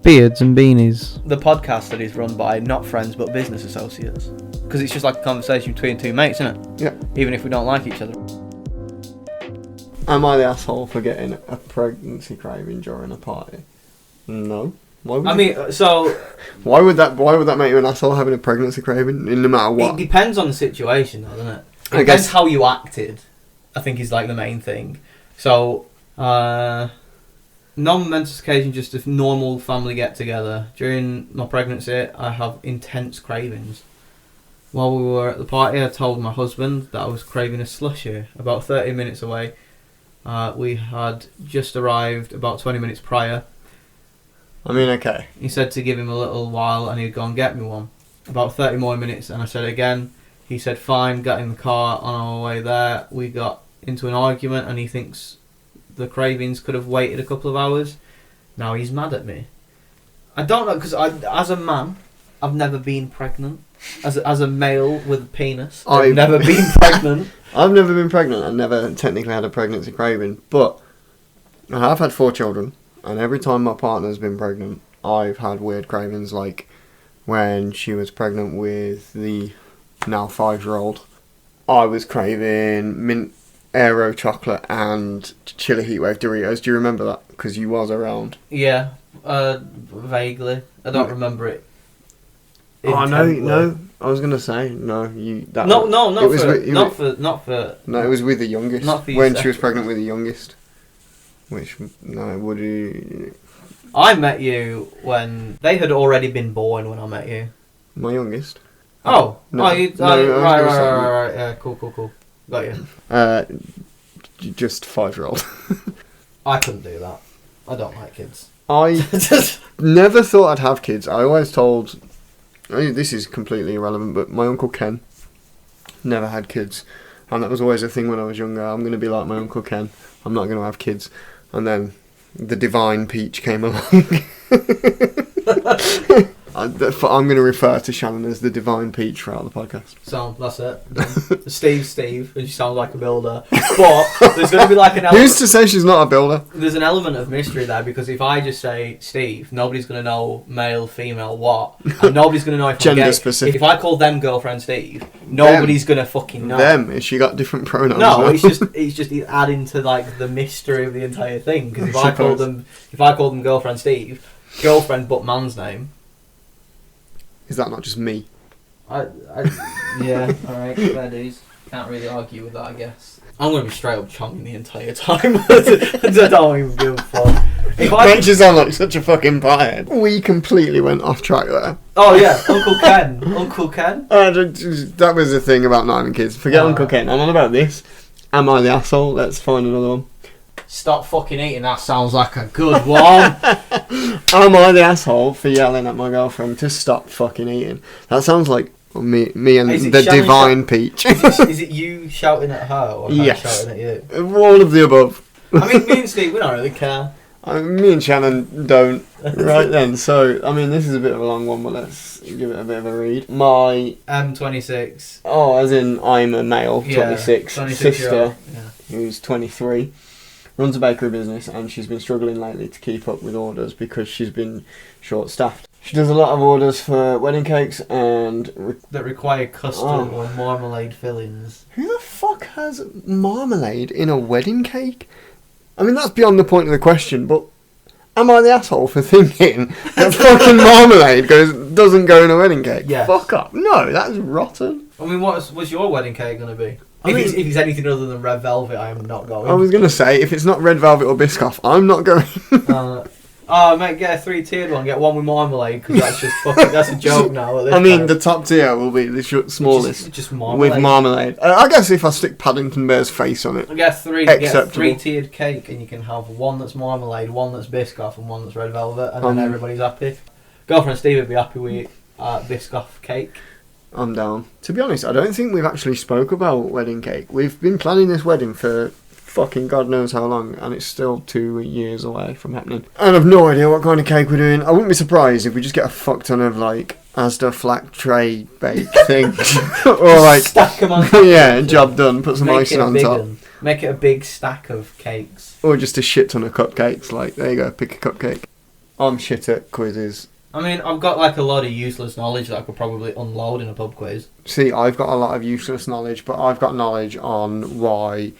Beards and Beanies. The podcast that is run by not friends but business associates. Because it's just like a conversation between two mates, isn't it? Yeah. Even if we don't like each other. Am I the asshole for getting a pregnancy craving during a party? No. Why would why would that make you an asshole having a pregnancy craving, no matter what? It depends on the situation, though, doesn't it? It depends how you acted, I think, is like the main thing. So, non-momentous occasion, just a normal family get-together. During my pregnancy, I have intense cravings. While we were at the party, I told my husband that I was craving a slushie. About 30 minutes away, we had just arrived about 20 minutes prior. I mean, okay. He said to give him a little while and he'd go and get me one. About 30 more minutes, and I said again. He said fine, got in the car. On our way there, we got into an argument and he thinks the cravings could have waited a couple of hours. Now he's mad at me. I don't know, because as a man, I've never been pregnant. As a male with a penis, I've never been pregnant. I've never been pregnant. I've never technically had a pregnancy craving, but I have had 4 children, and every time my partner's been pregnant, I've had weird cravings, like when she was pregnant with the now 5-year-old. I was craving mint Aero chocolate and chili heatwave Doritos. Do you remember that? Because you was around. Yeah, vaguely. I don't remember it. Oh no! I was gonna say no. It was with the youngest. Not for you, when sir. She was pregnant with the youngest. Which would you? I met you when they had already been born. When I met you, my youngest. Oh, no, right. Yeah, cool. Got you. Just 5-year-old. I couldn't do that. I don't like kids. I never thought I'd have kids. I always told. This is completely irrelevant, but my Uncle Ken never had kids. And that was always a thing when I was younger. I'm going to be like my Uncle Ken. I'm not going to have kids. And then the divine Peach came along. I'm going to refer to Shannon as the divine Peach throughout the podcast. So, that's it. Steve, and she sounds like a builder. But there's going to be like an element... Who's to say she's not a builder? There's an element of mystery there, because if I just say Steve, nobody's going to know male, female, what. And nobody's going to know if I'm gay. Gender specific. If I call them girlfriend Steve, nobody's going to fucking know. Them? Has she got different pronouns? No, it's just adding to like the mystery of the entire thing. Because if I call them girlfriend Steve, girlfriend but man's name. Is that not just me? Yeah, alright, fair dues. Can't really argue with that, I guess. I'm going to be straight up chonking the entire time. I don't even give a fuck. Don't you sound like such a fucking piehead? We completely went off track there. Oh yeah, Uncle Ken. That was the thing about not having kids. Forget Uncle Ken. I'm on about this. Am I the asshole? Let's find another one. Stop fucking eating, that sounds like a good one. Am I the asshole for yelling at my girlfriend to stop fucking eating? That sounds like me and the divine Peach. Is it you shouting at her or her shouting at you? All of the above. I mean, me and Steve, we don't really care. Me and Shannon don't. Right then, so, I mean, this is a bit of a long one, but let's give it a bit of a read. My... M26. Oh, as in I'm a male, 26. Sister, yeah. Who's 23. Runs a bakery business, and she's been struggling lately to keep up with orders because she's been short-staffed. She does a lot of orders for wedding cakes and... that require custard or marmalade fillings. Who the fuck has marmalade in a wedding cake? I mean, that's beyond the point of the question, but am I the asshole for thinking that fucking marmalade doesn't go in a wedding cake? Yeah. Fuck up. No, that's rotten. I mean, what's your wedding cake going to be? If it's anything other than red velvet, I am not going. I was going to say, if it's not red velvet or Biscoff, I'm not going. Mate, get a 3-tiered one. Get one with marmalade, because that's just fucking... That's a joke now. At this time. The top tier will be the smallest. Just marmalade. With marmalade. I guess if I stick Paddington Bear's face on it. Get a 3-tiered cake, and you can have one that's marmalade, one that's Biscoff, and one that's red velvet, and then everybody's happy. Girlfriend Steve would be happy with Biscoff cake. I'm down. To be honest, I don't think we've actually spoke about wedding cake. We've been planning this wedding for fucking God knows how long, and it's still 2 years away from happening. And I've no idea what kind of cake we're doing. I wouldn't be surprised if we just get a fuck ton of like Asda flat tray bake thing, or like stack them on. Yeah, job done. Put some icing on top. Make it a big stack of cakes, or just a shit ton of cupcakes. Like there you go, pick a cupcake. I'm shit at quizzes. I mean, I've got like a lot of useless knowledge that I could probably unload in a pub quiz. See, I've got a lot of useless knowledge, but I've got knowledge on why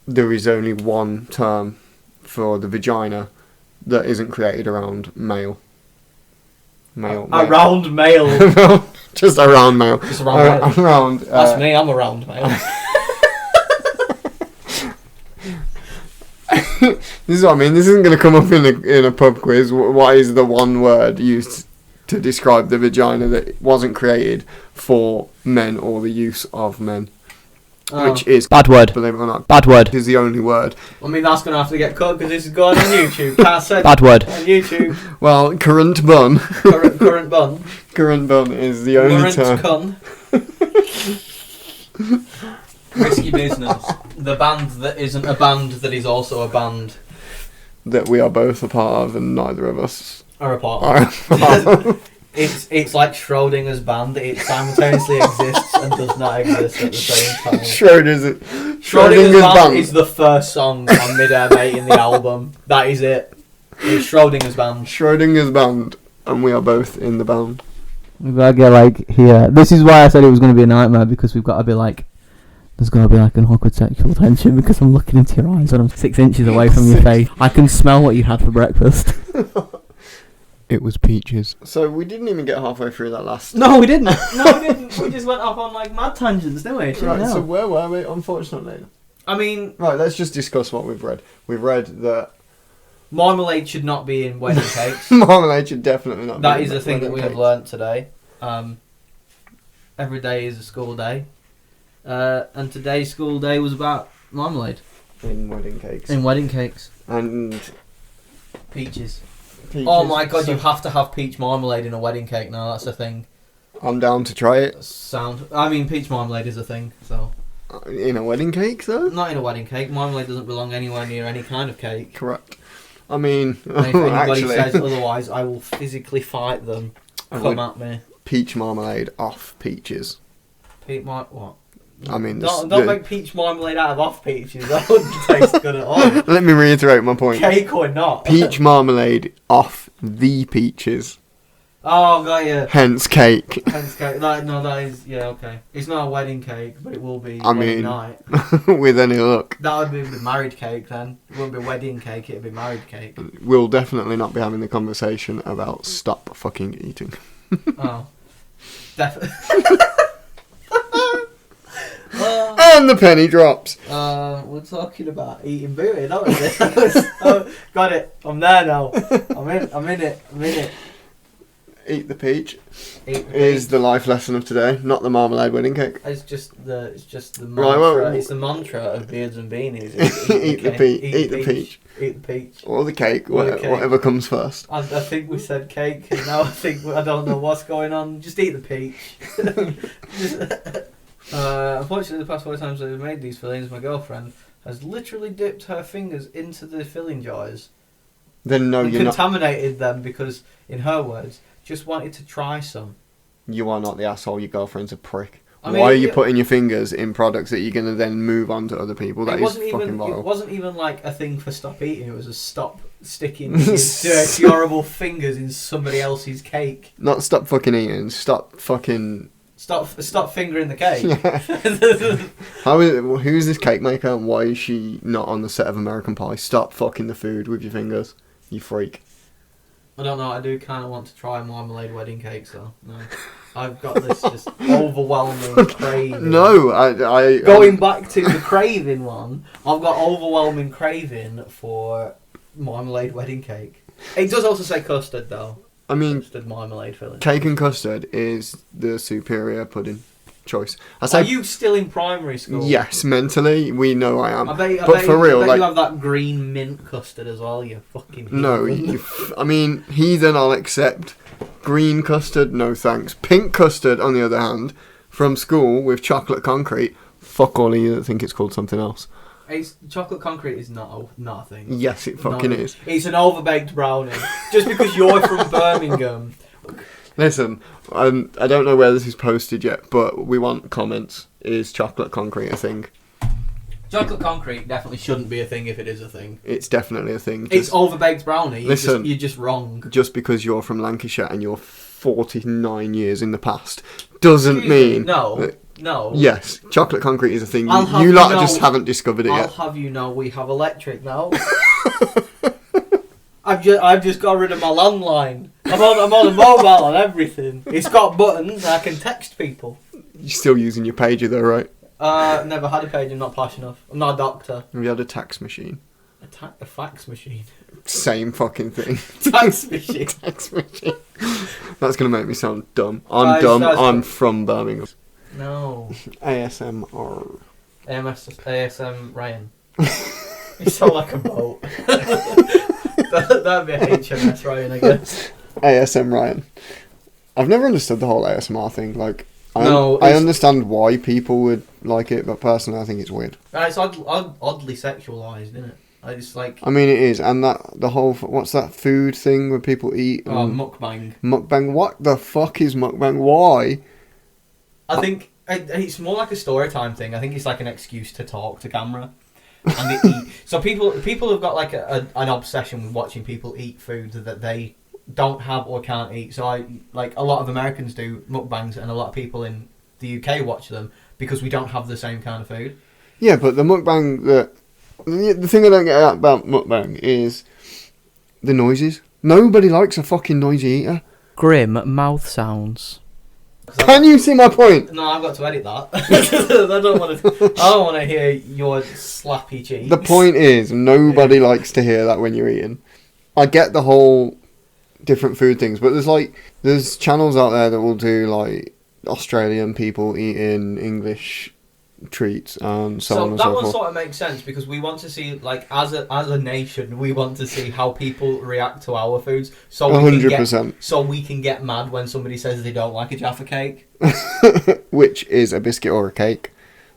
there is only one term for the vagina that isn't created around male. Around male. Just around male. Just around male. Around, That's me, I'm around male. This is what I mean. This isn't going to come up in a pub quiz. What is the one word used to describe the vagina that wasn't created for men or the use of men? Which is... Bad word. Believe it or not. Bad word. Is the only word. I mean, that's going to have to get cut because this is going on YouTube. Can't say Bad word. on YouTube. Well, current bun. Current bun. Current bun is the only term. Current cun. Risky business. The band that isn't a band that is also a band. That we are both a part of and neither of us Are a part are of. a part of. It's like Schrodinger's band. It simultaneously exists and does not exist at the same time. Schrodinger's band is the first song on Mid-Air Mate in the album. That is it. It's Schrodinger's band. Schrodinger's band, and we are both in the band. We've got to get like here. This is why I said it was going to be a nightmare, because we've got to be like, there's got to be like an awkward sexual tension because I'm looking into your eyes and I'm 6 inches away from your face. I can smell what you had for breakfast. It was peaches. So we didn't even get halfway through that last... No, we didn't. No, we didn't. We just went off on like mad tangents, didn't we? Right, so where were we, unfortunately? I mean... Right, let's just discuss what we've read. We've read that... Marmalade should not be in wedding cakes. Marmalade should definitely not be That in is a thing that we have cakes. learnt today. Every day is a school day. And today's school day was about marmalade. In wedding cakes. In wedding cakes. And... Peaches. Peaches. Oh my god, you have to have peach marmalade in a wedding cake now, that's a thing. I'm down to try it. I mean, peach marmalade is a thing, so... In a wedding cake, though? Not in a wedding cake. Marmalade doesn't belong anywhere near any kind of cake. Correct. I mean, And if anybody actually... says otherwise, I will physically fight them. Come at me. Peach marmalade off peaches. What? I mean... Don't make peach marmalade out of off peaches. That wouldn't taste good at all. Let me reiterate my point. Cake or not. Peach marmalade off the peaches. Oh, got you. Hence cake. Hence cake. That is... Yeah, okay. It's not a wedding cake, but it will be I wedding mean, night. with any luck. That would be the married cake then. It wouldn't be wedding cake, it would be married cake. We'll definitely not be having the conversation about stop fucking eating. Oh. Definitely. And the penny drops. We're talking about eating booty, that was it. Got it. I'm there now. I'm in it. Eat the peach Eat the is peach. the life lesson of today, not the marmalade wedding cake. It's just the mantra. Right, well, it's the mantra of Beards and Beanies. Eat the peach. Eat the peach. Eat the peach. Or the cake, Or the cake. whatever comes first. I think we said cake, and now I don't know what's going on. Just eat the peach. Unfortunately, the past 4 times I've made these fillings, my girlfriend has literally dipped her fingers into the filling jars. Then no, and you're not. contaminated them because, in her words, just wanted to try some. You are not the asshole. Your girlfriend's a prick. I mean, Why are you putting your fingers in products that you're going to then move on to other people? That is fucking vile. It wasn't even like a thing for stop eating. It was a stop sticking your dirty, horrible fingers in somebody else's cake. Not stop fucking eating. Stop fucking... Stop fingering the cake. Yeah. Who's this cake maker and why is she not on the set of American Pie? Stop fucking the food with your fingers. You freak. I don't know, I do kind of want to try marmalade wedding cakes though. No. I've got this just overwhelming craving. No, I Going back to the craving one, I've got overwhelming craving for marmalade wedding cake. It does also say custard though. I mean, Custard marmalade filling. cake and custard is the superior pudding choice. Are you still in primary school? Yes, mentally, we know I am. I bet but for real, you have that green mint custard as well, you fucking heathen. No, I mean, heathen I'll accept. Green custard, no thanks. Pink custard, on the other hand, from school with chocolate concrete, fuck all of you that think it's called something else. Chocolate concrete is not a thing. Yes, it fucking is. It's an overbaked brownie. Just because you're from Birmingham. Listen, I don't know where this is posted yet, but we want comments. Is chocolate concrete a thing? Chocolate concrete definitely shouldn't be a thing if it is a thing. It's definitely a thing. It's overbaked brownie. Listen, you're just wrong. Just because you're from Lancashire and you're 49 years in the past doesn't mean... No. Yes, chocolate concrete is a thing. You You lot just haven't discovered it I'll yet. have you know we have electric now. I've just got rid of my landline. I'm on a mobile and everything. It's got buttons. I can text people. You're still using your pager though, right? Never had a pager. Not posh enough. I'm not a doctor. Have you had a tax machine? A fax machine. Same fucking thing. Tax machine. Tax machine. That's gonna make me sound dumb. I'm dumb. I'm from Birmingham. No. ASMR. ASM Ryan. You sound like a boat. That'd be HMS Ryan, I guess. ASM Ryan. I've never understood the whole ASMR thing. Like, I understand why people would like it, but personally, I think it's weird. It's oddly sexualised, isn't it? I just like. I mean, it is, and the whole what's that food thing where people eat? Mukbang. Mukbang. What the fuck is mukbang? Why? I think it's more like a story time thing. I think it's like an excuse to talk to camera. And they eat. So people have got like an obsession with watching people eat food that they don't have or can't eat. So a lot of Americans do mukbangs, and a lot of people in the UK watch them because we don't have the same kind of food. Yeah, but the mukbang the thing I don't get about mukbang is the noises. Nobody likes a fucking noisy eater. Grim mouth sounds. Can you see my point? No, I've got to edit that. I don't want to hear your slappy cheeks. The point is, nobody likes to hear that when you're eating. I get the whole different food things, but there's channels out there that will do like Australian people eating English treats and so on and so forth. That one sort of makes sense because we want to see, like, as a nation, we want to see how people react to our foods. So 100%. So we can get mad when somebody says they don't like a Jaffa cake. Which is a biscuit or a cake.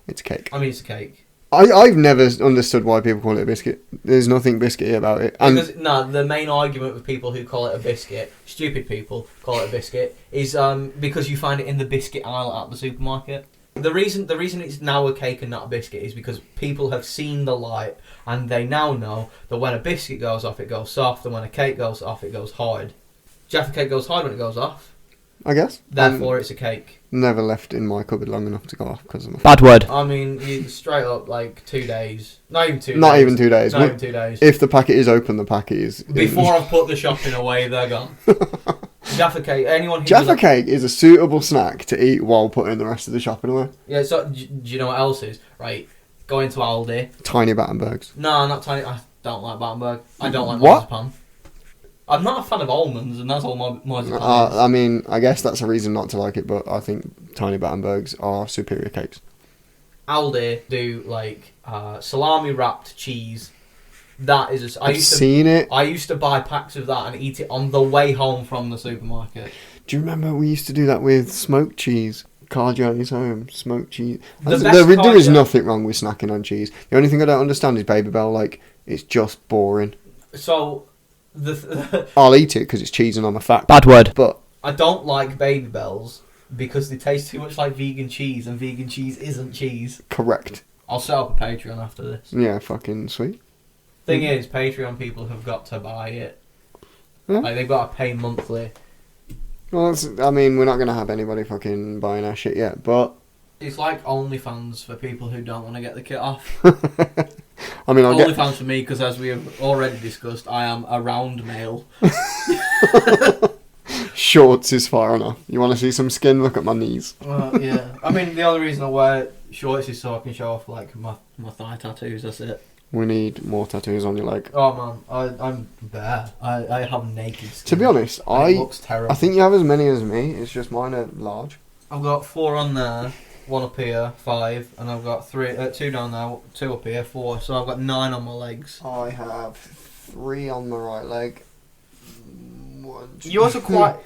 It's a cake. I mean, it's a cake. I've never understood why people call it a biscuit. There's nothing biscuity about it. And the main argument with people who call it a biscuit, stupid people call it a biscuit, is because you find it in the biscuit aisle at the supermarket. The reason it's now a cake and not a biscuit is because people have seen the light and they now know that when a biscuit goes off, it goes soft, and when a cake goes off, it goes hard. Jaffa cake goes hard when it goes off. I guess. Therefore, it's a cake. Never left in my cupboard long enough to go off because of bad word. I mean, you straight up like 2 days. Not even 2 days. Not even 2 days. Not even 2 days. If the packet is open, the packet is... Before I've put the shopping away, they're gone. Jaffa cake. Jaffa cake is a suitable snack to eat while putting the rest of the shopping away. Yeah. So do you know what else is? Right. Go into Aldi. Tiny Battenbergs. No, not tiny. I don't like Battenberg. I don't like what? marzipan. I'm not a fan of almonds, and that's all marzipan is. I mean, I guess that's a reason not to like it, but I think Tiny Battenbergs are superior cakes. Aldi do like salami wrapped cheese. That is. I've seen it. I used to buy packs of that and eat it on the way home from the supermarket. Do you remember we used to do that with smoked cheese? Car journeys home, smoked cheese. There is nothing wrong with snacking on cheese. The only thing I don't understand is Baby Bell. Like, it's just boring. So, I'll eat it because it's cheese and I'm a fat. Bad word. But I don't like Baby Bells because they taste too much like vegan cheese, and vegan cheese isn't cheese. Correct. I'll set up a Patreon after this. Yeah, fucking sweet. Thing is, Patreon people have got to buy it. Yeah. Like, they've got to pay monthly. Well, I mean, we're not going to have anybody fucking buying our shit yet, but... It's like OnlyFans for people who don't want to get the kit off. I mean, OnlyFans for me, because as we have already discussed, I am a round male. Shorts is far enough. You want to see some skin? Look at my knees. Well, yeah. I mean, the only reason I wear shorts is so I can show off, like, my thigh tattoos, that's it. We need more tattoos on your leg. Oh man, I'm bare. I have naked skin. To be honest, it looks terrible. I think you have as many as me. It's just mine are large. I've got 4 on there, 1 up here, 5, and I've got 2 down there, 2 up here, 4. So I've got 9 on my legs. I have 3 on my right leg. Yours are quite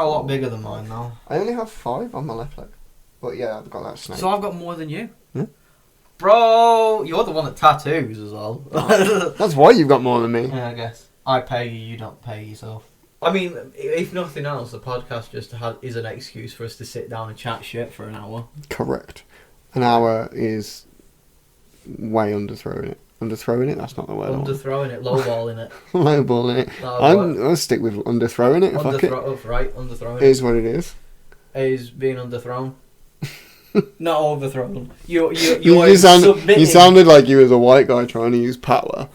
a lot bigger than mine now. I only have 5 on my left leg. But yeah, I've got that snake. So I've got more than you. Yeah. Bro, you're the one that tattoos as well. That's why you've got more than me. Yeah, I guess. I pay you, you don't pay yourself. I mean, if nothing else, the podcast just is an excuse for us to sit down and chat shit for an hour. Correct. An hour is way underthrowing it. Underthrowing it? That's not the word. Underthrowing it, lowballing it. Lowballing it. I'll stick with underthrowing it. Underthrowing it. Is what it is. Is being underthrown. Not overthrown. You sounded like you was a white guy trying to use power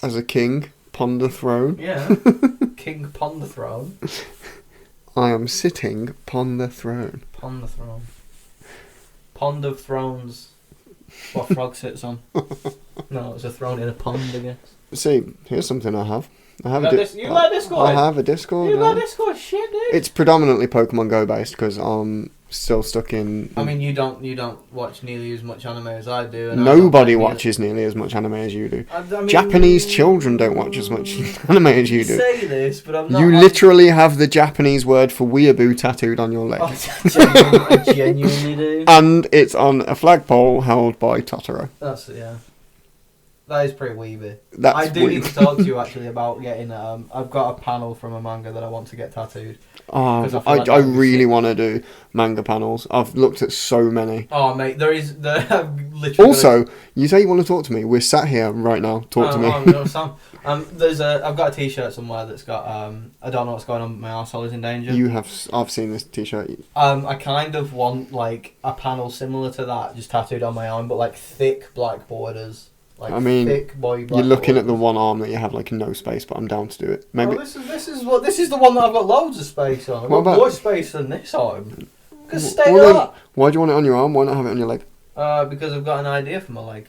as a king upon the throne. Yeah. King upon the throne. I am sitting upon the throne. Upon the throne. Pond of thrones. What frog sits on? No, it's a throne in a pond, I guess. See, here's something I have. You like Discord? I have a Discord. You like Discord? Shit, dude. It's predominantly Pokemon Go based because I'm still stuck in. I mean, you don't watch nearly as much anime as I do. And Nobody watches nearly as much anime as you do. I mean, Japanese children don't watch as much anime as you do. Say this, but I'm not. You literally have the Japanese word for weeaboo tattooed on your leg. I genuinely do. And it's on a flagpole held by Totoro. Yeah. That is pretty weeby. I need to talk to you actually about getting. I've got a panel from a manga that I want to get tattooed. Oh, I really want to do manga panels. I've looked at so many. Oh, mate, literally. Also, you say you want to talk to me. We're sat here right now. Talk to me. I've got a T-shirt somewhere that's got. I don't know what's going on. But my arsehole is in danger. I've seen this T-shirt. I kind of want like a panel similar to that, just tattooed on my arm, but like thick black borders. Like thick boy black you're looking borders. at the one arm that you have like no space, but I'm down to do it. Maybe. Oh, this is the one that I've got loads of space on. I've got more space than this arm. Because stay up. Why do you want it on your arm? Why not have it on your leg? Because I've got an idea for my leg.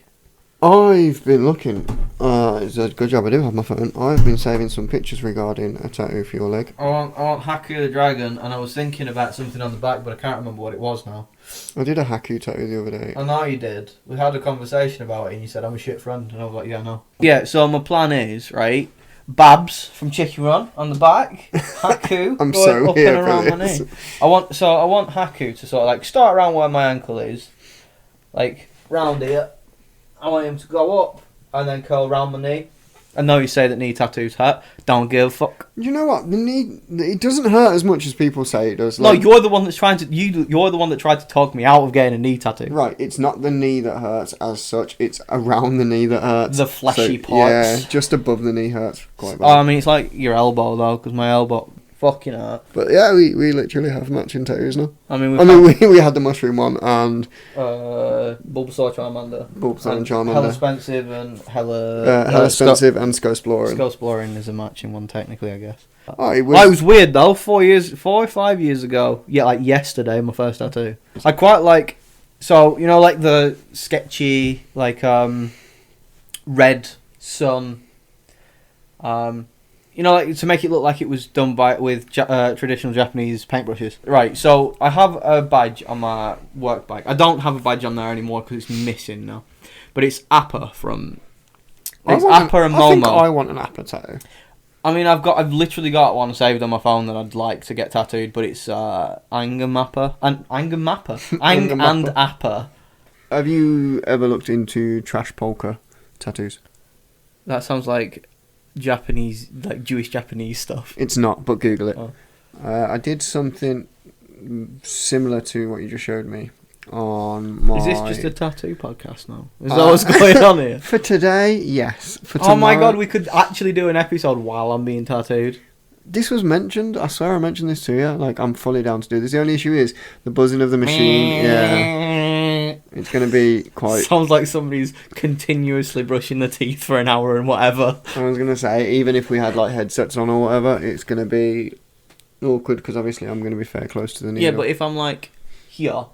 I've been looking. It's a good job I do have my phone. I've been saving some pictures regarding a tattoo for your leg. I want Haku the Dragon, and I was thinking about something on the back, but I can't remember what it was now. I did a Haku tattoo the other day. I know you did. We had a conversation about it, and you said, I'm a shit friend. And I was like, yeah, no. Yeah, so my plan is, right, Babs from Chicken Run on the back, Haku I'm going so up here and around for my this. knee. I want Haku to sort of like start around where my ankle is, like round here. I want him to go up and then curl around my knee. I know you say that knee tattoos hurt. Don't give a fuck. You know what? The knee, it doesn't hurt as much as people say it does. No, you're the one that's trying to. You're the one that tried to talk me out of getting a knee tattoo. Right, it's not the knee that hurts as such. It's around the knee that hurts. The fleshy parts. Yeah, just above the knee hurts quite bad. I mean, it's like your elbow though, because my elbow fucking hurt. But yeah, we literally have matching tattoos now. I mean, we had the mushroom one and Bulbasaur, Charmander, and Charmander. Hella expensive and hella expensive and Scosploring. Scosploring is a matching one technically, I guess. Oh, it was weird though. 4 or 5 years ago, yeah, like yesterday, my first tattoo. I quite like, so you know, like the sketchy, like red sun, you know, like to make it look like it was done with traditional Japanese paintbrushes. Right, so I have a badge on my work bike. I don't have a badge on there anymore because it's missing now. But it's Appa from. It's Appa and Momo. I think I want an Appa tattoo. I mean, I've literally got one saved on my phone that I'd like to get tattooed, but it's Angamappa and Appa. Have you ever looked into trash polka tattoos? That sounds like Japanese, like Jewish Japanese stuff. It's not, but Google it. Oh. I did something similar to what you just showed me on my... Is this just a tattoo podcast now? Is that what's going on here? For today, yes. For tomorrow, oh my god, we could actually do an episode while I'm being tattooed. This was mentioned. I swear I mentioned this to you. Like, I'm fully down to do this. The only issue is the buzzing of the machine. Yeah. It's going to be quite... Sounds like somebody's continuously brushing their teeth for an hour and whatever. I was going to say, even if we had, like, headsets on or whatever, it's going to be awkward because obviously I'm going to be fair close to the needle. Yeah, but if I'm, like, here...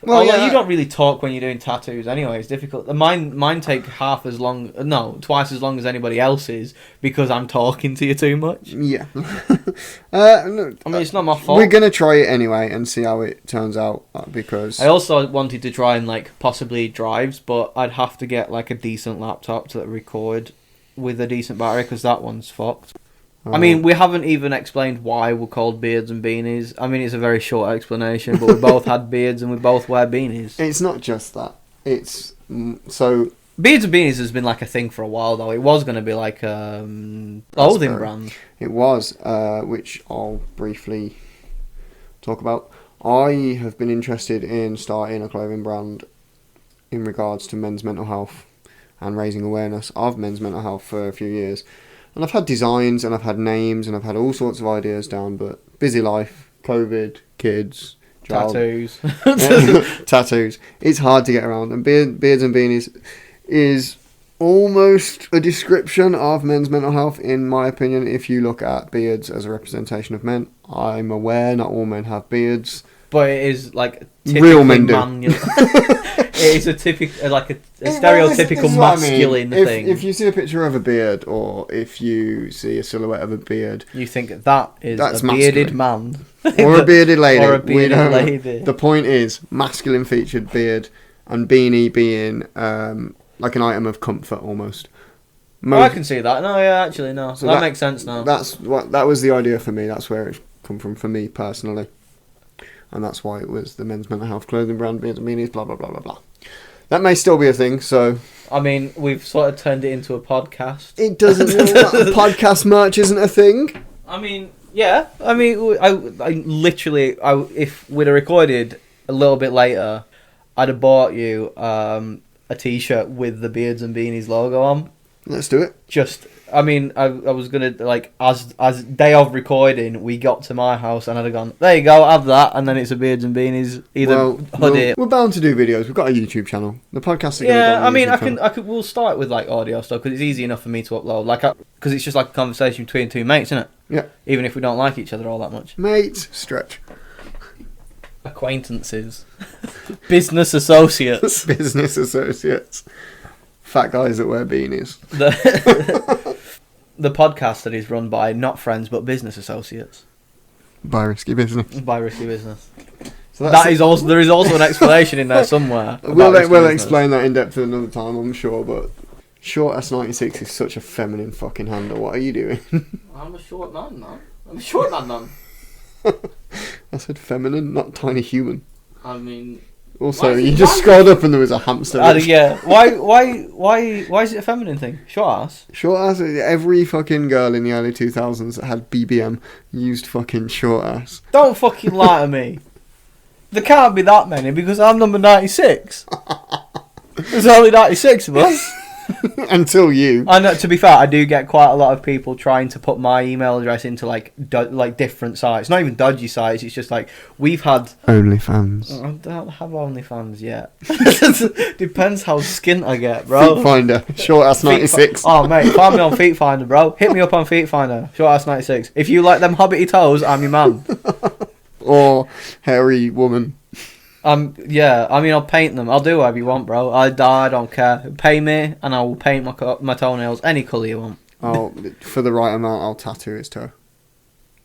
Well, you don't really talk when you're doing tattoos anyway. It's difficult. Mine take twice as long as anybody else's because I'm talking to you too much. Yeah. No, I mean, it's not my fault. We're gonna try it anyway and see how it turns out because I also wanted to try and like possibly drives, but I'd have to get like a decent laptop to record with a decent battery because that one's fucked. I mean, we haven't even explained why we're called Beards and Beanies. I mean, it's a very short explanation, but we both had beards and we both wear beanies. It's not just that. It's so... Beards and Beanies has been like a thing for a while, though. It was going to be like a clothing brand. It was, which I'll briefly talk about. I have been interested in starting a clothing brand in regards to men's mental health and raising awareness of men's mental health for a few years. And I've had designs and I've had names and I've had all sorts of ideas down, but busy life, COVID, kids, child, Tattoos. tattoos. It's hard to get around. And Beards and Beanies is almost a description of men's mental health, in my opinion, if you look at beards as a representation of men. I'm aware not all men have beards. But it is like Real men do. It is a typical, like a stereotypical This is what I mean. masculine thing. If you see a picture of a beard, or if you see a silhouette of a beard, You think that's a bearded man. or a bearded lady, Or a bearded lady. The point is, masculine featured beard, and beanie being like an item of comfort almost. I can see that. No, yeah, actually, no. So that makes sense now. That was the idea for me. That's where it come from for me personally. And that's why it was the men's mental health clothing brand, Beards and Beanies, blah, blah, blah, blah, blah. That may still be a thing, so... I mean, we've sort of turned it into a podcast. It doesn't mean that podcast merch isn't a thing. I mean, yeah. I mean, I literally, if we'd have recorded a little bit later, I'd have bought you a T-shirt with the Beards and Beanies logo on. Let's do it. Just... I mean, I was going to, like, as day of recording, we got to my house and I'd have gone, there you go, have that, and then it's a Beards and Beanies, hoodie. We're bound to do videos. We've got a YouTube channel. The podcast is Yeah, I mean, we'll start with, like, audio stuff, because it's easy enough for me to upload, like, because it's just like a conversation between two mates, isn't it? Yeah. Even if we don't like each other all that much. Mate, stretch. Acquaintances. Business associates. Business associates. Fat guys that wear beanies. The podcast that is run by not friends but business associates. By risky business. By risky business. So There is also an explanation in there somewhere. We'll explain that in depth another time, I'm sure, but Short S96 is such a feminine fucking handle. What are you doing? I'm a short man, man. I'm a short man. I said feminine, not tiny human. I mean... Also, you just scrolled up and there was a hamster. Yeah. Why is it a feminine thing? Short ass? Short ass, every fucking girl in the early 2000s that had BBM used fucking short ass. Don't fucking lie to me. There can't be that many because I'm number 96. There's only 96 of us. Until you. I know, to be fair, I do get quite a lot of people trying to put my email address into like different sites. Not even dodgy sites. It's just like we've had OnlyFans. I don't have OnlyFans yet. Depends how skint I get, bro. Feet Finder, Short Ass 96. Oh mate, find me on Feet Finder, bro. Hit me up on Feet Finder, Short Ass 96. If you like them hobbity toes, I'm your man. Or hairy woman. Yeah, I mean, I'll paint them. I'll do whatever you want, bro. I don't care. Pay me, and I will paint my toenails any colour you want. For the right amount, I'll tattoo his toe.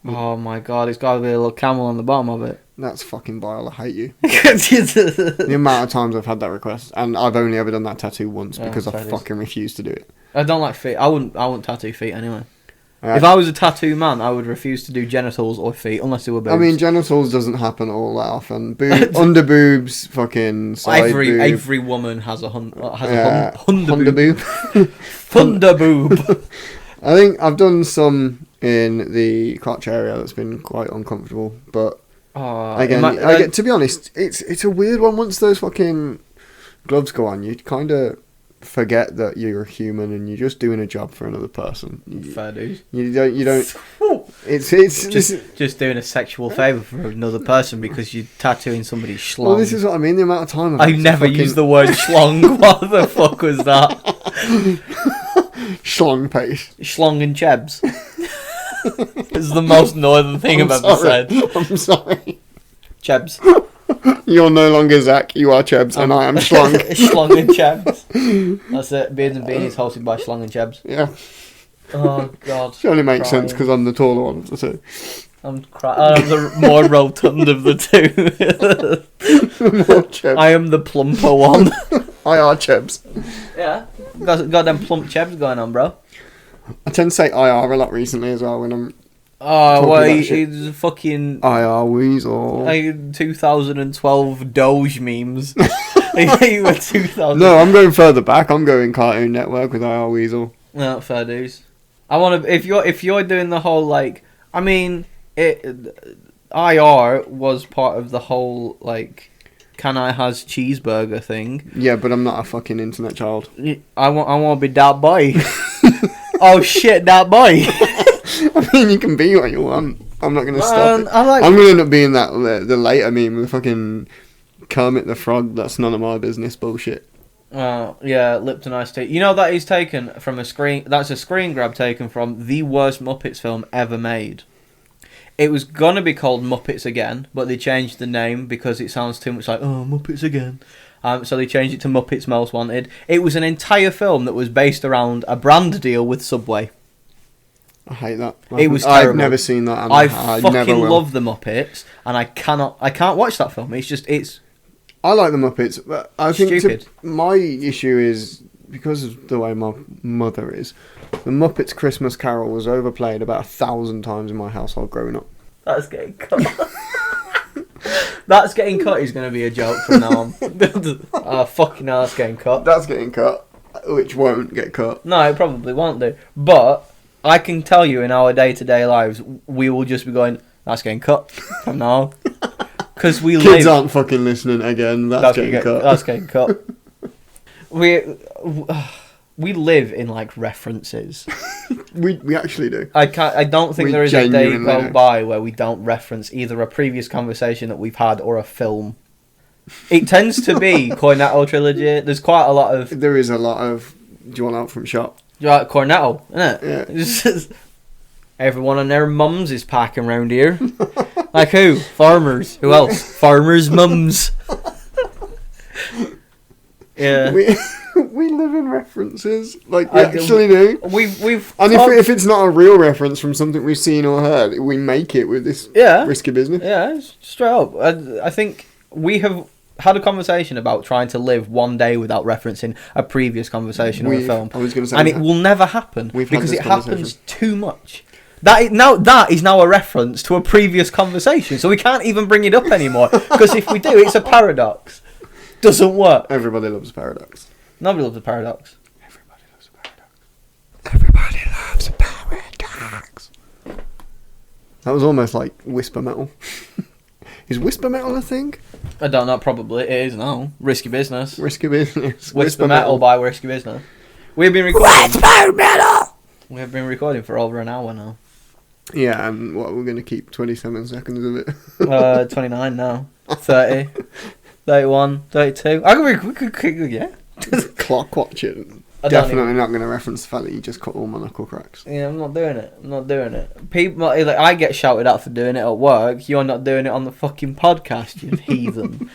Oh my god, it's got to be a little camel on the bottom of it. That's fucking vile. I hate you. The amount of times I've had that request, and I've only ever done that tattoo once because I fucking refused to do it. I don't like feet. I wouldn't tattoo feet anyway. If I was a tattoo man, I would refuse to do genitals or feet unless they were boobs. I mean, genitals doesn't happen all that often. Under boobs, fucking side boob. Every woman has a under boob. Thunder boob. I think I've done some in the crotch area that's been quite uncomfortable, but again, to be honest, it's a weird one. Once those fucking gloves go on, you kind of forget that you're a human and you're just doing a job for another person. Fair dues. You don't. It's just doing a sexual favour for another person because you're tattooing somebody's schlong. Well, this is what I mean. The amount of time I've never used the word schlong. What the fuck was that? Schlong paste. Schlong and chebs. It's the most northern thing I've ever said. I'm sorry. Chebs. You're no longer Zach, you are Chebs, and I am Schlong. Schlong and Chebs. That's it. Beards and Beanies hosted by Schlong and Chebs. Yeah. Oh, God. It only makes sense because I'm the taller one of the two. I'm the more rotund of the two. I am the plumper one. I are Chebs. Yeah. Got them plump Chebs going on, bro. I tend to say IR a lot recently as well when I'm... Oh, well, he's a fucking... IR Weasel. 2012 Doge memes. You were 2000. No, I'm going further back. I'm going Cartoon Network with IR Weasel. No, fair dues. I want to... If you're doing the whole, like... I mean, IR was part of the whole, like... can I has cheeseburger thing. Yeah, but I'm not a fucking internet child. I want to be that boy. Oh shit, that boy. I mean, you can be what you want. I'm not gonna stop it. I'm gonna end up being that the later meme with fucking Kermit the Frog. That's none of my business bullshit. Yeah, Lipton iced tea. You know that is taken from a screen. That's a screen grab taken from the worst Muppets film ever made. It was gonna be called Muppets Again, but they changed the name because it sounds too much like Muppets Again. So they changed it to Muppets Most Wanted. It was an entire film that was based around a brand deal with Subway. I hate that. It was terrible. I've never seen that. And I never fucking will. love the Muppets, and I can't watch that film. It's I like the Muppets, but I think stupid. My issue is, because of the way my mother is, the Muppets Christmas Carol was overplayed about 1,000 times in my household growing up. That's getting cut. That's getting cut is going to be a joke from now on. Fucking hell, that's getting cut. That's getting cut, which won't get cut. No, it probably won't do. But I can tell you in our day-to-day lives, we will just be going, that's getting cut from now on. Because we Kids aren't fucking listening again. That's getting cut. That's getting cut. We live in like references. we actually do. I don't think there is a day genuinely go by where we don't reference either a previous conversation that we've had or a film. It tends to be Cornetto trilogy. There's quite a lot of. There is a lot of. Do you want out from shop? Right, Cornetto, isn't it? Yeah. It's just, everyone and their mums is packing round here. Like who? Farmers. Who else? Farmers' mums. Yeah. We live in references. Like, we actually do. We've and if it's not a real reference from something we've seen or heard, we make it with this risky business. Yeah, straight up. I think we have had a conversation about trying to live one day without referencing a previous conversation or a film. I was going to say and it will never happen because it conversation. happens too much. That is now a reference to a previous conversation, so we can't even bring it up anymore because if we do, it's a paradox. Doesn't work. Everybody loves a paradox. Nobody loves a paradox. Everybody loves a paradox. Everybody loves a paradox. That was almost like whisper metal. Is whisper metal a thing? I don't know. Probably it is now. Risky business. Risky business. Whisper metal by Risky Business. We've been recording. Whisper metal. We have been recording for over an hour now. Yeah, and what we're going to keep 27 seconds of it. 29 now. 30. 31. 32. We could yeah. Clock watching. Definitely not going to reference the fact that you just cut all my knuckle cracks. Yeah, I'm not doing it. People, like, I get shouted at for doing it at work. You're not doing it on the fucking podcast, you heathen.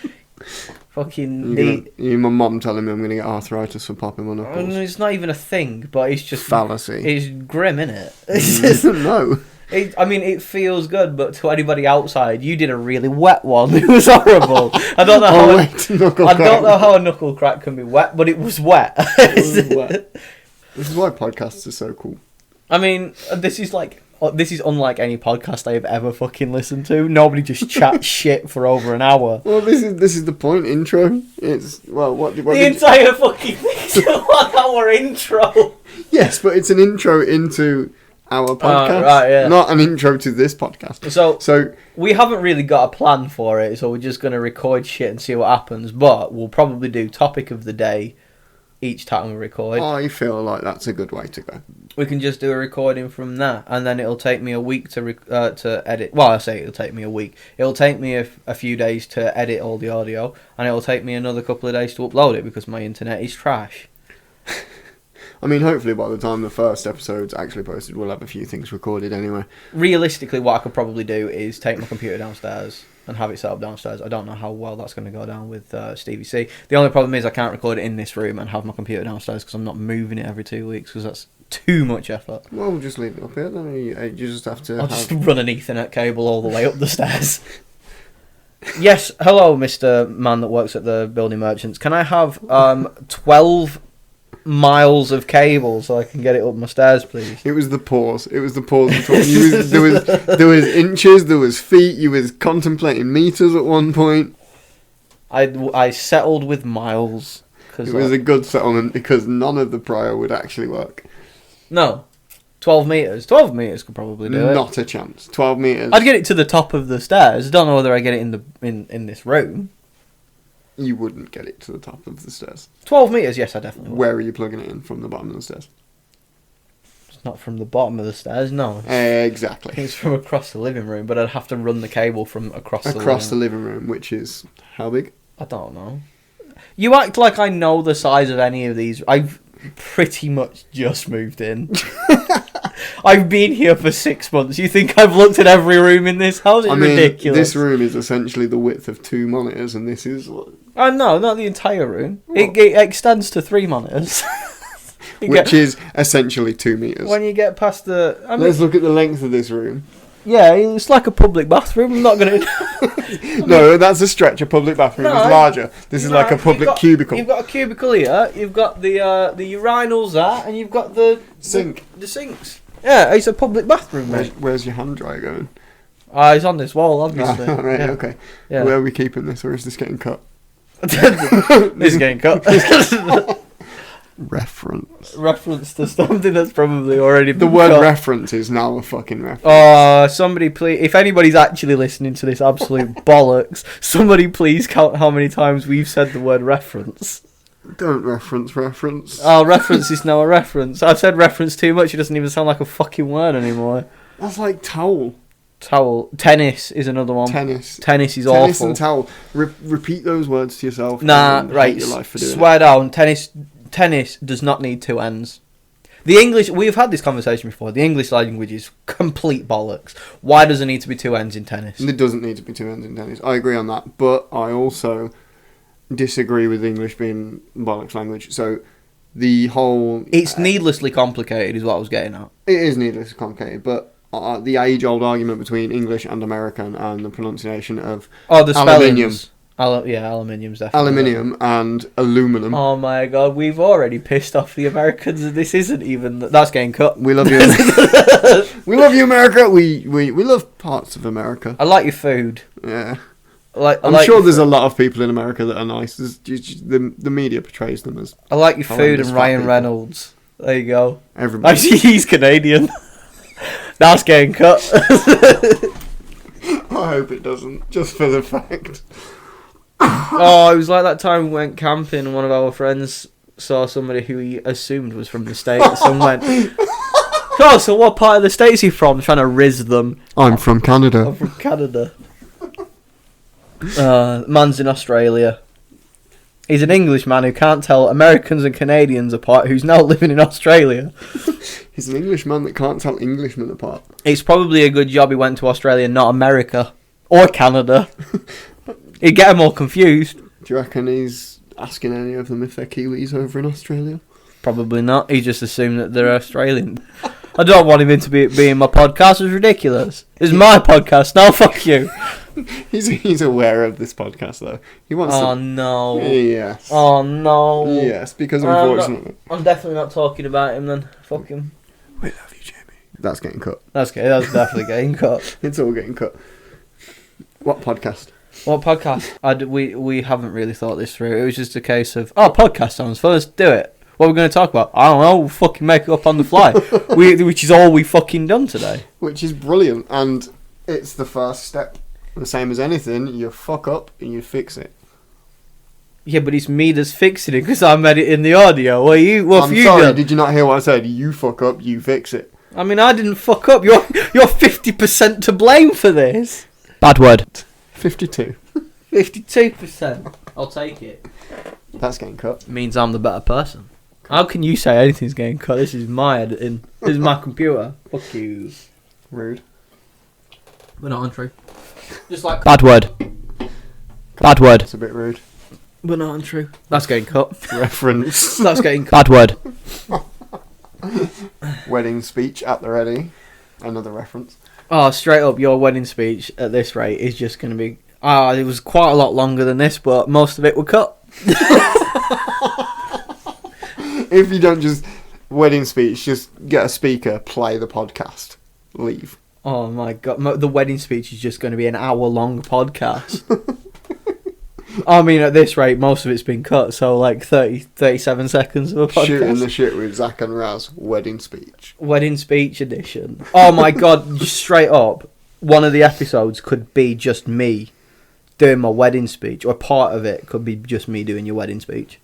Fucking. My mum telling me I'm going to get arthritis for popping my knuckles. It's not even a thing, but it's just fallacy. It's grim, innit? It's just no. It feels good, but to anybody outside, you did a really wet one. It was horrible. I don't know how a knuckle crack can be wet, but it was wet. It was wet. This is why podcasts are so cool. I mean, this is unlike any podcast I've ever fucking listened to. Nobody just chats shit for over an hour. Well, this is the point. Intro. It's the entire fucking thing's a 1 hour intro. Yes, but it's an intro into our podcast, right, yeah. Not an intro to this podcast. So we haven't really got a plan for it, so we're just going to record shit and see what happens, but we'll probably do topic of the day each time we record. I feel like that's a good way to go. We can just do a recording from that, and then it'll take me a week to edit. Well, I say it'll take me a week. It'll take me a few days to edit all the audio, and it'll take me another couple of days to upload it because my internet is trash. I mean, hopefully by the time the first episode's actually posted, we'll have a few things recorded anyway. Realistically, what I could probably do is take my computer downstairs and have it set up downstairs. I don't know how well that's going to go down with Stevie C. The only problem is I can't record it in this room and have my computer downstairs because I'm not moving it every 2 weeks because that's too much effort. Well, we'll just leave it up here then. You just have to... Just run an Ethernet cable all the way up the stairs. Yes, hello, Mr. Man that works at the building merchants. Can I have 12 miles of cable so I can get it up my stairs, please? It was the pause. There was inches, there was feet. You was contemplating meters at one point. I settled with miles. It was a good settlement because none of the prior would actually work. No. 12 metres. 12 metres could probably do it. Not a chance. 12 metres. I'd get it to the top of the stairs. I don't know whether I get it in this room. You wouldn't get it to the top of the stairs. 12 metres, yes, I definitely would. Where are you plugging it in? From the bottom of the stairs? It's not from the bottom of the stairs, no. Exactly. It's from across the living room, but I'd have to run the cable from across the living room, which is how big? I don't know. You act like I know the size of any of these. I've pretty much just moved in. I've been here for 6 months. You think I've looked at every room in this house? It's ridiculous. This room is essentially the width of 2 monitors, and this is... Oh, no, not the entire room. It extends to 3 monitors. Which is essentially 2 metres. When you get past the... Let's look at the length of this room. Yeah, it's like a public bathroom. I'm not going to... No, that's a stretch. A public bathroom is larger. This is like a public cubicle. You've got a cubicle here. You've got the urinals there, and you've got the sink. The sinks. Yeah, it's a public bathroom, mate. Where's your hand dryer going? It's on this wall, obviously. Right, yeah. Okay. Yeah. Where are we keeping this, or is this getting cut? This is getting cut. Reference to something that's probably already been The word cut. reference is now a fucking reference. Oh, somebody please... If anybody's actually listening to this absolute bollocks, somebody please count how many times we've said the word reference. Don't reference. Oh, reference is now a reference. I've said reference too much, it doesn't even sound like a fucking word anymore. That's like towel. Tennis is another one. Tennis is awful. Tennis and towel. Repeat those words to yourself. Nah, right. Your life for doing swear down. Tennis does not need 2 ends. The English... We've had this conversation before. The English language is complete bollocks. Why does there need to be 2 ends in tennis? There doesn't need to be 2 ends in tennis. I agree on that. But I also disagree with English being bollocks language. So the whole... It's needlessly complicated is what I was getting at. It is needlessly complicated, but... the age-old argument between English and American and the pronunciation of the aluminium. Aluminium's definitely. Aluminium and aluminum. Oh my god, we've already pissed off the Americans and this isn't even... That's getting cut. We love you. We love you, America. We love parts of America. I like your food. Yeah. I'm sure there's a lot of people in America that are nice. The media portrays them as... I like your food and Ryan Reynolds. There you go. Everybody. Actually, he's Canadian. That's getting cut. I hope it doesn't, just for the fact. Oh, it was like that time we went camping and one of our friends saw somebody who he assumed was from the States and went, "Oh, so what part of the States are you from?" Trying to rizz them. I'm from Canada. I'm from Canada. Man's in Australia. He's an Englishman who can't tell Americans and Canadians apart, who's now living in Australia. He's an Englishman that can't tell Englishmen apart. It's probably a good job he went to Australia, not America. Or Canada. He'd get them all confused. Do you reckon he's asking any of them if they're Kiwis over in Australia? Probably not. He just assumed that they're Australian. I don't want him to be in my podcast. It's ridiculous. It's my podcast. Now fuck you. He's aware of this podcast though. He wants to... no. Yes. Oh no. Yes, because unfortunately... I'm definitely not talking about him then. Fuck him. We love you, Jamie. That's getting cut. That's definitely getting cut. It's all getting cut. What podcast? What podcast? We haven't really thought this through. It was just a case of, podcast sounds fun, let's do it. What are we going to talk about? I don't know, we'll fucking make it up on the fly. Which is all we fucking done today. Which is brilliant, and it's the first step. The same as anything, you fuck up and you fix it. Yeah, but it's me that's fixing it because I'm editing the audio. What have you sorry, done? Did you not hear what I said? You fuck up, you fix it. I mean, I didn't fuck up. You're 50% to blame for this. Bad word. 52. 52%. I'll take it. That's getting cut. Means I'm the better person. How can you say anything's getting cut? This is my editing. This is my computer. Fuck you. Rude. We're not untrue. Just like... Bad word. Bad word. It's a bit rude. We're not untrue. That's getting cut. Reference. That's getting cut. Bad word. Wedding speech at the ready. Another reference. Oh, straight up, your wedding speech at this rate is just going to be... it was quite a lot longer than this, but most of it were cut. If you don't just... Wedding speech, just get a speaker, play the podcast, leave. Oh my god, the wedding speech is just going to be an hour-long podcast. I mean, at this rate, most of it's been cut, so like 37 seconds of a podcast. Shooting the shit with Zach and Raz, wedding speech. Wedding speech edition. Oh my god, just straight up, one of the episodes could be just me doing my wedding speech, or part of it could be just me doing your wedding speech.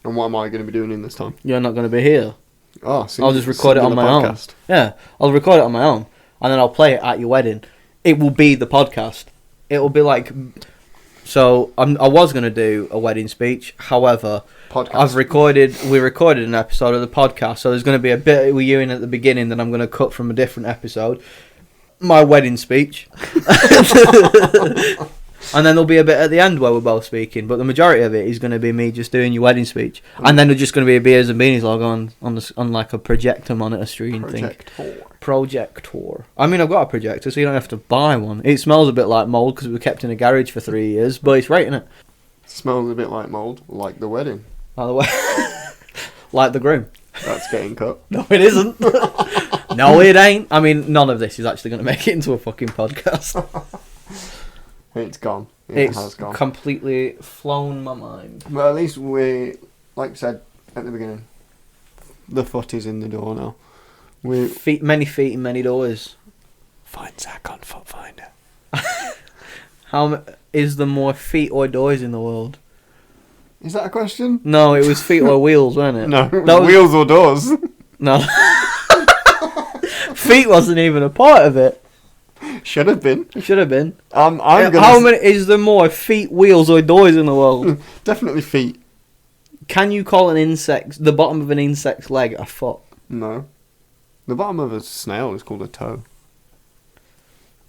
And what am I going to be doing in this time? You're not going to be here. Oh, I'll just record it on my own. Yeah, I'll record it on my own, and then I'll play it at your wedding. It will be the podcast. It will be like... So, I was going to do a wedding speech, however... Podcast. We recorded an episode of the podcast, so there's going to be a bit with you in at the beginning that I'm going to cut from a different episode. My wedding speech. And then there'll be a bit at the end where we're both speaking, but the majority of it is going to be me just doing your wedding speech. And then there's just going to be a Beards and Beanies logo on like a projector monitor screen thing. Projector. I mean, I've got a projector, so you don't have to buy one. It smells a bit like mould because we were kept in a garage for 3 years, but it's right in it. Smells a bit like mould, like the wedding. By the way, like the groom. That's getting cut. No, it isn't. No, it ain't. I mean, none of this is actually going to make it into a fucking podcast. It's gone. It's has gone. Completely flown my mind. But at least we, like I said at the beginning, the foot is in the door now. Many feet in many doors. Find Zach on Foot Finder. How is there more feet or doors in the world? Is that a question? No, it was feet or wheels, wasn't it? No, wheels or doors. No. Feet wasn't even a part of it. Should have been. It should have been. How many is there more feet, wheels, or doors in the world? Definitely feet. Can you call the bottom of an insect's leg a foot? No. The bottom of a snail is called a toe.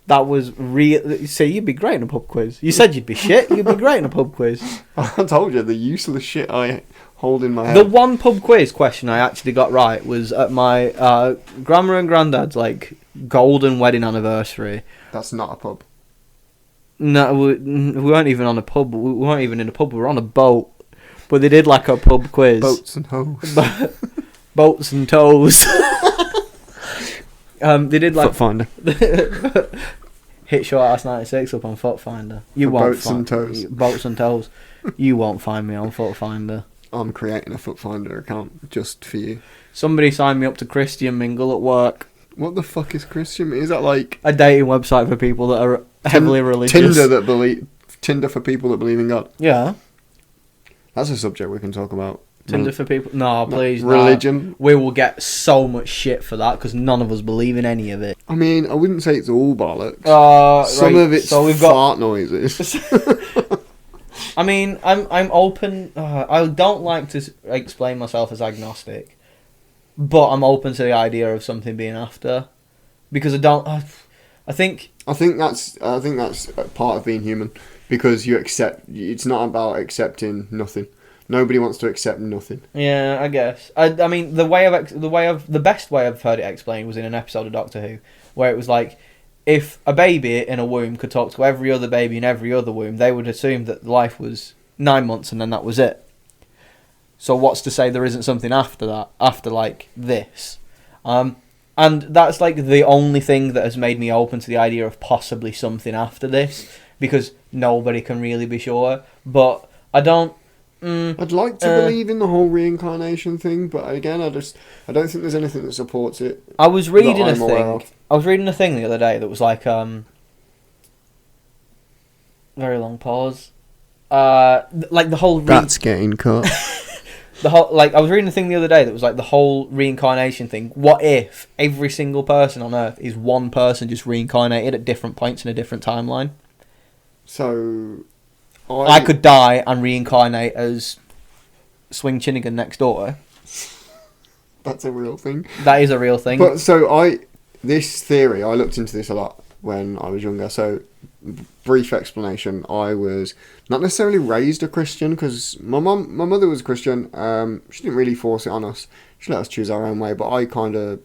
That was real. See, you'd be great in a pub quiz. You said you'd be shit. You'd be great in a pub quiz. I told you the useless shit I hold in my head. The one pub quiz question I actually got right was at my grandma and granddad's like golden wedding anniversary. That's not a pub. No, we weren't even on a pub. We weren't even in a pub. We were on a boat. But they did like a pub quiz. Boats and hoes. Boats and toes. They did like Foot Finder. Hit Short Ass 96 up on Foot Finder. You won't Boats and toes. Boats and toes. You won't find me on Foot Finder. I'm creating a Foot Finder account just for you. Somebody signed me up to Christian Mingle at work. What the fuck is Christian? Is that like a dating website for people that are heavily religious? Tinder for people that believe in God. Yeah. That's a subject we can talk about. Tinder for people? No, please. Religion. No. We will get so much shit for that because none of us believe in any of it. I mean, I wouldn't say it's all bollocks. Some of it's fart noises. I mean, I'm open. I don't like to explain myself as agnostic, but I'm open to the idea of something being after, because I don't. I think that's part of being human, because you accept. It's not about accepting nothing. Nobody wants to accept nothing. Yeah, I guess. I mean, the best way I've heard it explained was in an episode of Doctor Who, where it was like, if a baby in a womb could talk to every other baby in every other womb, they would assume that life was 9 months and then that was it. So what's to say there isn't something after that, after like this? And that's like the only thing that has made me open to the idea of possibly something after this, because nobody can really be sure. But I don't. I'd like to believe in the whole reincarnation thing, but again, I don't think there's anything that supports it. I was reading a thing the other day that was like very long pause. Like the whole that's getting cut. I was reading a thing the other day that was like the whole reincarnation thing. What if every single person on Earth is one person just reincarnated at different points in a different timeline? So I could die and reincarnate as Swing Chinnigan next door. That's a real thing. That is a real thing. But this theory, I looked into this a lot when I was younger. So, brief explanation: I was not necessarily raised a Christian, because my mother was a Christian. She didn't really force it on us. She let us choose our own way, but I kind of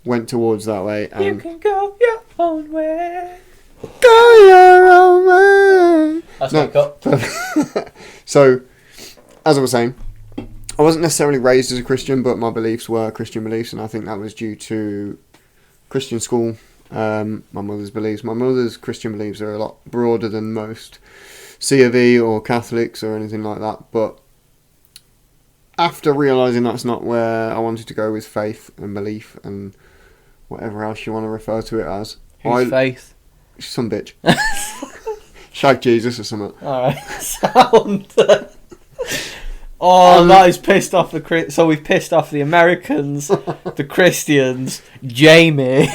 went towards that way. And you can go your own way. Go your own way. That's my cut. So, as I was saying, I wasn't necessarily raised as a Christian, but my beliefs were Christian beliefs, and I think that was due to Christian school. My mother's beliefs. My mother's Christian beliefs are a lot broader than most C of E or Catholics or anything like that. But after realising that's not where I wanted to go with faith and belief and whatever else you want to refer to it as. Who's Faith? Some bitch. Shag Jesus or something. Alright, sound. That is pissed off so we've pissed off the Americans, the Christians, Jamie.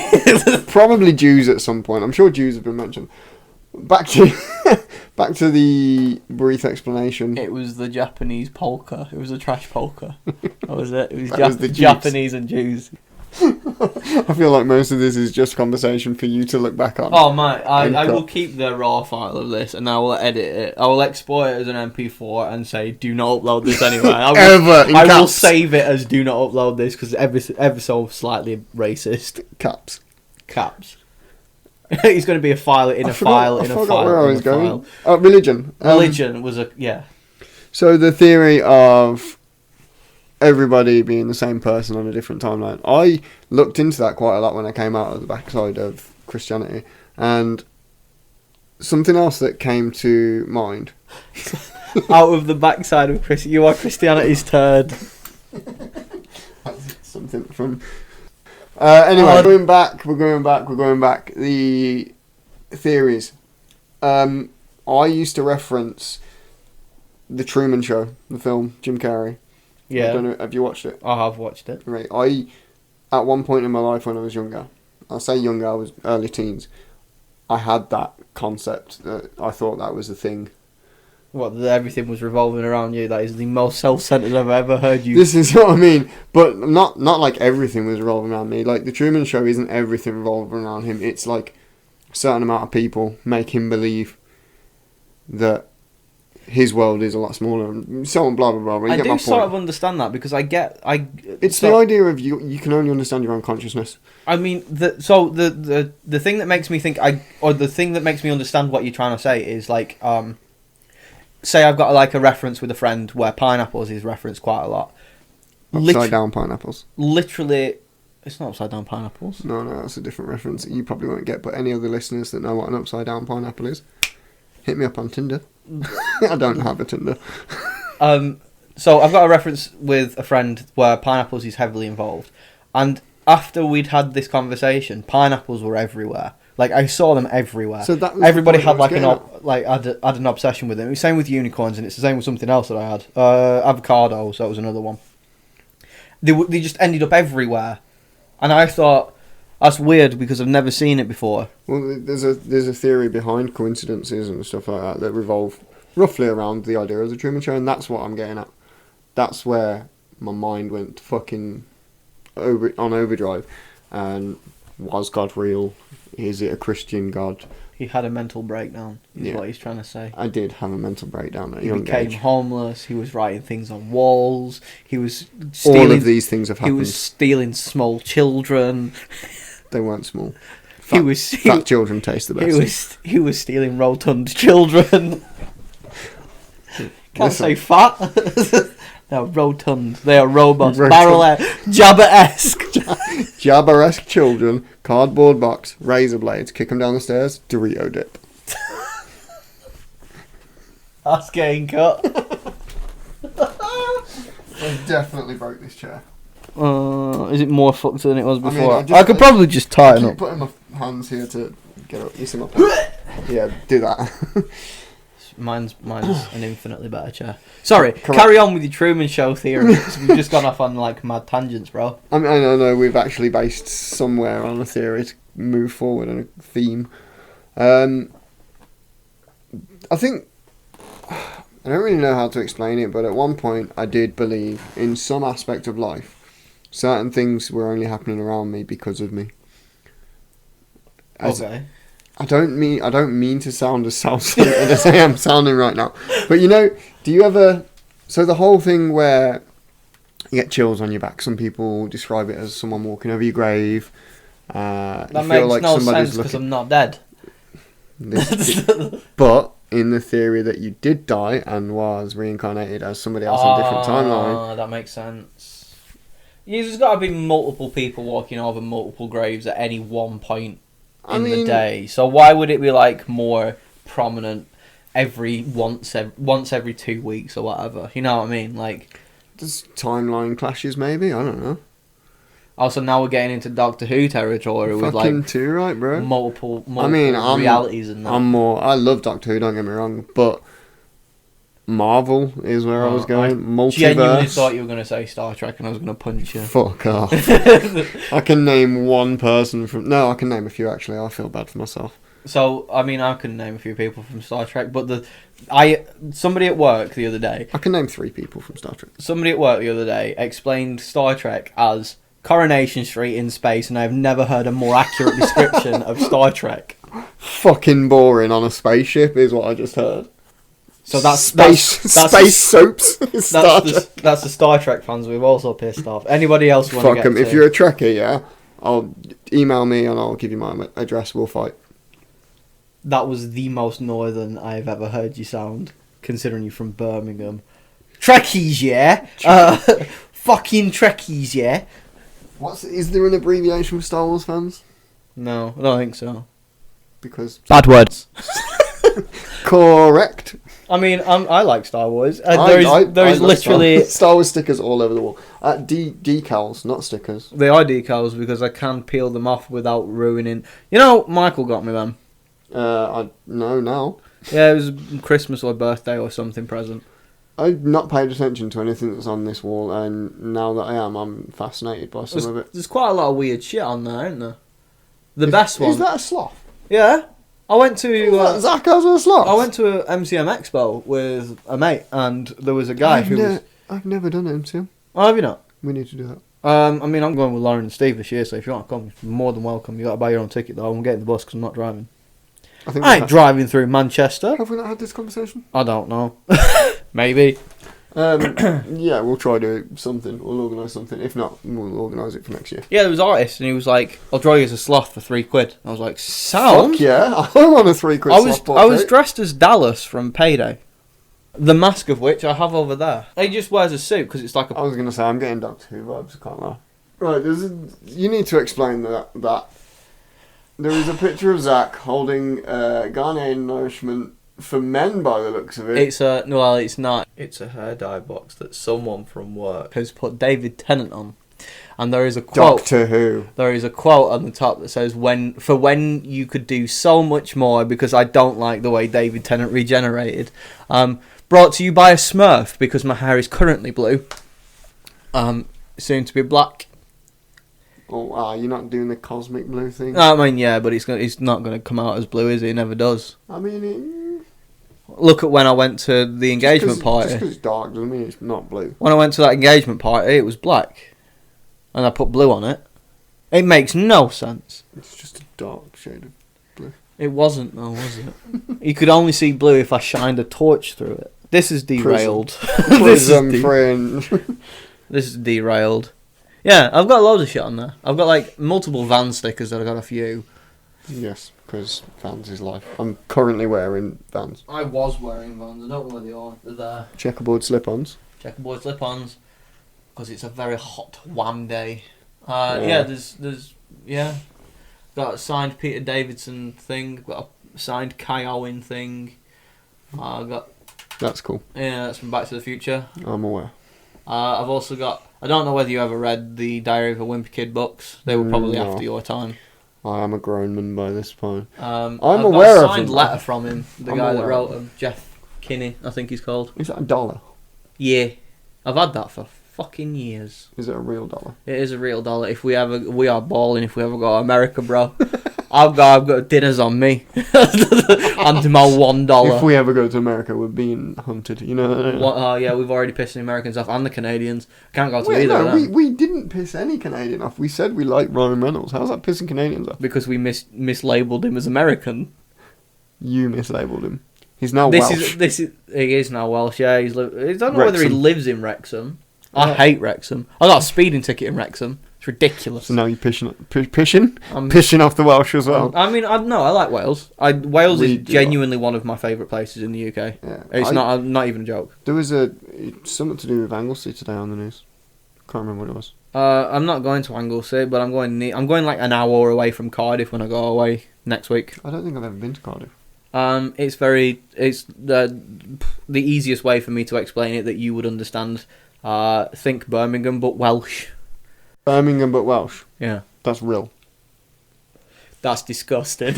Probably Jews at some point. I'm sure Jews have been mentioned. Back to the brief explanation. It was the Japanese polka. It was a trash polka. That was it. It was, the Japanese and Jews. I feel like most of this is just conversation for you to look back on. Oh mate, I will keep the raw file of this and I will edit it. I will export it as an MP4 and say do not upload this anywhere. I will save it as do not upload this because ever so slightly racist. Caps. It's going to be a file in a file in a file. I forgot where I was going. Religion. Religion was a So the theory of everybody being the same person on a different timeline. I looked into that quite a lot when I came out of the backside of Christianity, and something else that came to mind. Out of the backside of Christianity, you are Christianity's turd. Something from. Anyway, we're going back. The theories. I used to reference The Truman Show, the film, Jim Carrey. Yeah. I don't know, have you watched it? I have watched it. Right. At one point in my life when I was younger, I'll say younger, I was early teens, I had that concept that I thought that was the thing. What, that everything was revolving around you? That is the most self-centered I've ever heard you. This is what I mean. But not like everything was revolving around me. Like, The Truman Show isn't everything revolving around him. It's like a certain amount of people make him believe that his world is a lot smaller and so on, blah, blah, blah. I do sort of understand that because it's the idea of you can only understand your own consciousness. I mean, the thing that makes me think the thing that makes me understand what you're trying to say is like, say I've got like a reference with a friend where pineapples is referenced quite a lot. Upside down pineapples. Literally, it's not upside down pineapples. No, that's a different reference that you probably won't get, but any other listeners that know what an upside down pineapple is, hit me up on Tinder. I don't have a Tinder. So I've got a reference with a friend where pineapples is heavily involved, and after we'd had this conversation, pineapples were everywhere. Like I saw them everywhere. So that everybody had like had an obsession with them. It was the same with unicorns, and it's the same with something else that I had. Avocado, so that was another one. They just ended up everywhere, and I thought that's weird because I've never seen it before. Well, there's a theory behind coincidences and stuff like that revolve roughly around the idea of the Truman Show, and that's what I'm getting at. That's where my mind went fucking on overdrive. And was God real? Is it a Christian God? He had a mental breakdown, is what he's trying to say. I did have a mental breakdown at a young age. He became homeless, he was writing things on walls, he was stealing... All of these things have happened. He was stealing small children. They weren't small. Fat children taste the best. He was stealing rotund children. Can't say fat. They're rotund. They are robots. Jabba-esque. Jabba-esque children. Cardboard box. Razor blades. Kick them down the stairs. Dorito dip. That's getting cut. I definitely broke this chair. Is it more fucked than it was before? I could probably just tighten up. I keep putting my hands here to get up. You see my Yeah, do that. Mine's an infinitely better chair. Sorry, carry on with your Truman Show theory. We've just gone off on like mad tangents, bro. I know we've actually based somewhere on a theory to move forward on a theme. I think I don't really know how to explain it, but at one point I did believe in some aspect of life, certain things were only happening around me because of me. Okay. I don't mean to sound as self-centered as I am sounding right now. But do you ever... So the whole thing where you get chills on your back, some people describe it as someone walking over your grave. That makes no sense because I'm not dead. But in the theory that you did die and was reincarnated as somebody else on a different timeline... That makes sense. There's got to be multiple people walking over multiple graves at any one point in the day, so why would it be like more prominent once every 2 weeks or whatever? You know what I mean? Like, there's timeline clashes, maybe. I don't know. Also, now we're getting into Doctor Who territory with Fucking like too right, bro. multiple I'm realities and that. I love Doctor Who, don't get me wrong, but Marvel is where I was going. Multiverse. Genuinely thought you were going to say Star Trek and I was going to punch you. Fuck off. I can name one person from... No, I can name a few, actually. I feel bad for myself. So, I mean, I can name a few people from Star Trek, but somebody at work the other day... I can name 3 people from Star Trek. Somebody at work the other day explained Star Trek as Coronation Street in space, and I've never heard a more accurate description of Star Trek. Fucking boring on a spaceship is what I just heard. So that's space soaps. That's the Star Trek fans. We've also pissed off. Anybody else want to get Fuck them. If you're a Trekkie, yeah, I'll email me and I'll give you my address. We'll fight. That was the most northern I've ever heard you sound, considering you're from Birmingham. Trekkies, yeah. Fucking Trekkies, yeah. Is there an abbreviation for Star Wars fans? No, I don't think so. Because bad words. Correct. I mean, I like Star Wars. There is literally Star Wars stickers all over the wall. Decals, not stickers. They are decals because I can peel them off without ruining. You know, Michael got me them. I know now. Yeah, it was Christmas or birthday or something present. I've not paid attention to anything that's on this wall, and now that I am, I'm fascinated by some of it. There's quite a lot of weird shit on there, isn't there? The best one. Is that a sloth? Yeah. I went to Zach has a sloth. I went to a MCM Expo with a mate, and there was a guy I've never done it, MCM. Oh, have you not? We need to do that. I mean, I'm going with Lauren and Steve this year, so if you want to come, you're more than welcome. You got to buy your own ticket though. I'm getting the bus because I'm not driving. I ain't driving through Manchester. Have we not had this conversation? I don't know. Maybe. Yeah, we'll try to do something. We'll organise something. If not, we'll organise it for next year. Yeah, there was an artist, and he was like, "I'll draw you as a sloth for £3." I was like, "Sound?" Fuck yeah! I want a £3 sloth portrait. I was dressed as Dallas from Payday. The mask of which I have over there. He just wears a suit because it's like a... I was going to say, I'm getting Doctor Who vibes, I can't lie. Right, you need to explain that. There is a picture of Zach holding Ghanaian nourishment for men by the looks of it. It's not. It's a hair dye box that someone from work has put David Tennant on. And there is a quote. Doctor Who. There is a quote on the top that says, when you could do so much more because I don't like the way David Tennant regenerated. Brought to you by a Smurf because my hair is currently blue. Soon to be black. Oh, you're not doing the cosmic blue thing? I mean, yeah, but it's not going to come out as blue, is it? It never does. I mean, look at when I went to the engagement party. Just because it's dark doesn't mean it's not blue. When I went to that engagement party, it was black. And I put blue on it. It makes no sense. It's just a dark shade of blue. It wasn't, though, was it? You could only see blue if I shined a torch through it. This is derailed. Friend. This is derailed. Yeah, I've got loads of shit on there. I've got like multiple Vans stickers that I got off you. Yes, because Vans is life. I'm currently wearing Vans. I was wearing Vans. I don't know where they are. They're there. Checkerboard slip-ons. Checkerboard slip-ons. Because it's a very hot wham day. Yeah, there's got a signed Peter Davidson thing. Got a signed Kai Owen thing. That's cool. Yeah, that's from Back to the Future. I'm aware. I've also got... I don't know whether you ever read the Diary of a Wimpy Kid books. They were probably after your time. I am a grown man by this point. I'm aware of them. a signed letter from him. The guy that wrote them. Jeff Kinney, I think he's called. Is that $1? Yeah. I've had that for fucking years. Is it a real dollar? It is a real dollar. We are balling if we ever go to America, bro. I've got dinners on me. And my $1. If we ever go to America, we're being hunted, you know? Yeah, we've already pissed the Americans off and the Canadians. Can't go to either of them. We didn't piss any Canadian off. We said we like Ryan Reynolds. How's that pissing Canadians off? Because we mislabeled him as American. You mislabeled him. He's now Welsh. He is now Welsh, yeah. I don't know whether he Wrexham. lives in Wrexham. I hate Wrexham. I got a speeding ticket in Wrexham. It's ridiculous. So now you're pissing off the Welsh as well. I mean, I like Wales. Wales is genuinely one of my favourite places in the UK. Yeah, It's not even a joke. There was something to do with Anglesey today on the news. Can't remember what it was. I'm not going to Anglesey, but I'm going like an hour away from Cardiff when I go away next week. I don't think I've ever been to Cardiff. It's the easiest way for me to explain it that you would understand. Think Birmingham, but Welsh. Birmingham but Welsh. Yeah. That's real. That's disgusting.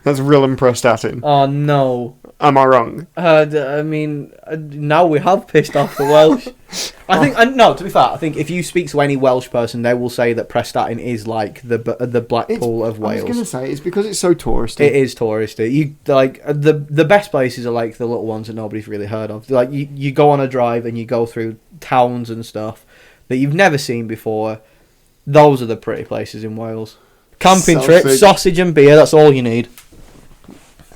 That's real and prostatin. Oh, no. Am I wrong? I mean, now we have pissed off the Welsh. I think, no, to be fair, I think if you speak to any Welsh person, they will say that Prestatyn is like the Blackpool of Wales. I was going to say, it's because it's so touristy. It is touristy. You like the best places are like the little ones that nobody's really heard of. Like you go on a drive and you go through towns and stuff that you've never seen before. Those are the pretty places in Wales. Camping trip, sausage and beer. That's all you need.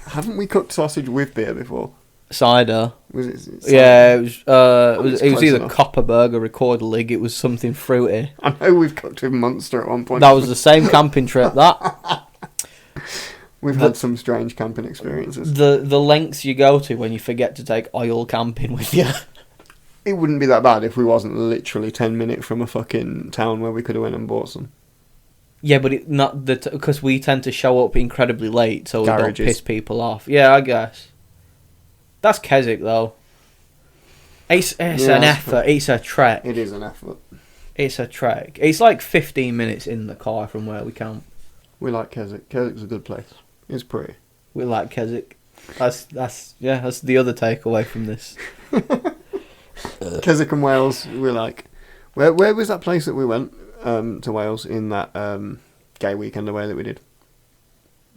Haven't we cooked sausage with beer before? Cider. Was it? Cider? Yeah, it was either enough. Copperberg or Recorderlig. It was something fruity. I know we've cooked with Munster at one point. That was the same camping trip. That. We've had some strange camping experiences. The lengths you go to when you forget to take oil camping with you. It wouldn't be that bad if we wasn't literally 10 minutes from a fucking town where we could have went and bought some. Yeah, but it not because we tend to show up incredibly late, so we Garages. don't piss people off. Yeah, I guess. That's Keswick though. It's an effort. It's a trek. It is an effort. It's a trek. It's like 15 minutes in the car from where we camp. We like Keswick. Keswick's a good place. It's pretty. We like Keswick. That's the other takeaway from this. Keswick and Wales, we like. Where was that place that we went to Wales in that gay weekend away that we did?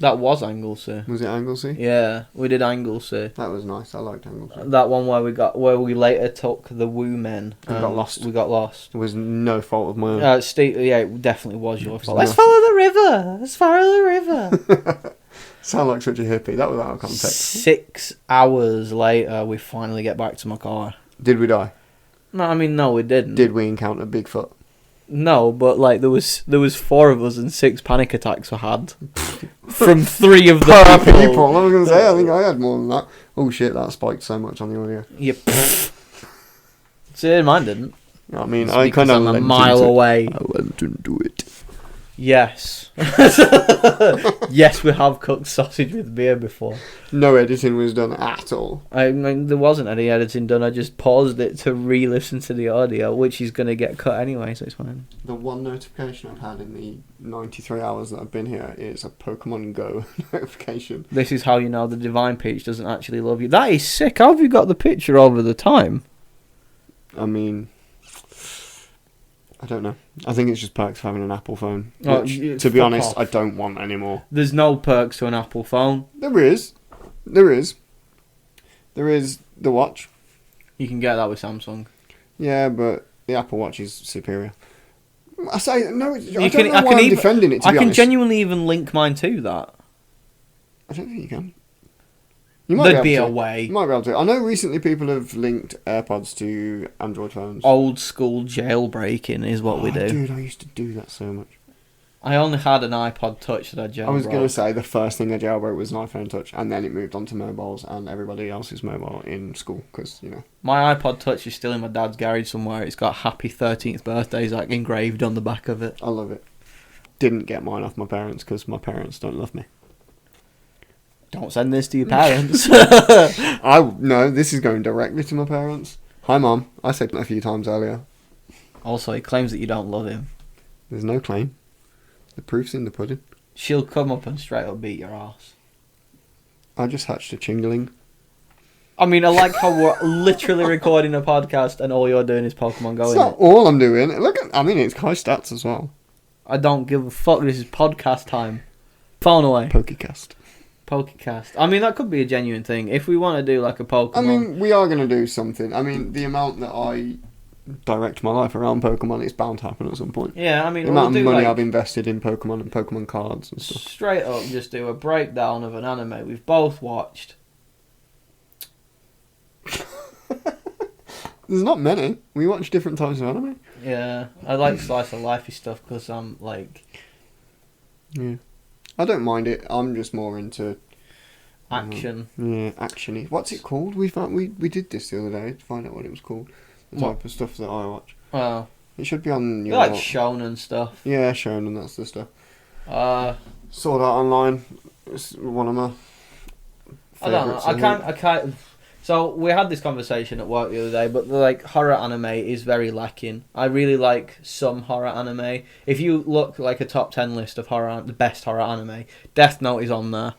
That was Anglesey. Was it Anglesey? Yeah, we did Anglesey. That was nice. I liked Anglesey. That one where we later took the Woo Men. We got lost. We got lost. It was no fault of my own. Yeah, it definitely was your fault. Let's follow the river. Let's follow the river. Sound like such a hippie. That was out of context. 6 hours later, we finally get back to my car. Did we die? No, I mean, no, we didn't. Did we encounter Bigfoot? No, but like there was 4 of us and 6 panic attacks were had from 3 of the people. I was gonna say, I think I had more than that. Oh shit, that spiked so much on the audio. Yeah. See, mine didn't. I mean, It's I kind of I'm a mile away. I went into it. Yes. Yes, we have cooked sausage with beer before. No editing was done at all. I mean, there wasn't any editing done. I just paused it to re-listen to the audio, which is going to get cut anyway, so it's fine. The one notification I've had in the 93 hours that I've been here is a Pokemon Go notification. This is how you know the Divine Peach doesn't actually love you. That is sick. How have you got the picture over the time? I mean, I don't know. I think it's just perks of having an Apple phone. Oh, Which, to be honest, I don't want anymore. There's no perks to an Apple phone. There is. There is the watch. You can get that with Samsung. Yeah, but the Apple Watch is superior. I say no. I You don't know why I'm defending it. To I be can honest, genuinely even link mine to that. I don't think you can. You might There'd be able a to. way. You might be able to. I know recently people have linked AirPods to Android phones. Old school jailbreaking is what we do. Dude, I used to do that so much. I only had an iPod Touch that I jailbroke. I was going to say the first thing I jailbroke was an iPhone Touch, and then it moved on to mobiles and everybody else's mobile in school, because, you know. My iPod Touch is still in my dad's garage somewhere. It's got Happy 13th Birthday like engraved on the back of it. I love it. Didn't get mine off my parents because my parents don't love me. Don't send this to your parents. No, this is going directly to my parents. Hi, Mum. I said that a few times earlier. Also, he claims that you don't love him. There's no claim. The proof's in the pudding. She'll come up and straight up beat your ass. I just hatched a chingling. I mean, I like how we're literally recording a podcast and all you're doing is Pokemon Go. It's not all I'm doing. It's high stats as well. I don't give a fuck. This is podcast time. Phone away. Pokecast. Pokecast. I mean, that could be a genuine thing. If we want to do like a Pokemon... I mean, we are going to do something. I mean, the amount that I direct my life around Pokemon is bound to happen at some point. Yeah, I mean... The amount of money I've invested in Pokemon and Pokemon cards and stuff. Straight up, just do a breakdown of an anime we've both watched. There's not many. We watch different types of anime. Yeah, I like slice of lifey stuff because I'm like... Yeah. I don't mind it. I'm just more into action. Yeah, actiony. What's it called? We did this the other day to find out what it was called. The type of stuff that I watch. Well, it should be on your... like shonen stuff. Yeah, shonen, that's the stuff. Sword Art Online. It's one of my I don't know. favourites. I can't. So we had this conversation at work the other day, but like horror anime is very lacking. I really like some horror anime. If you look like a top 10 list of the best horror anime, Death Note is on there.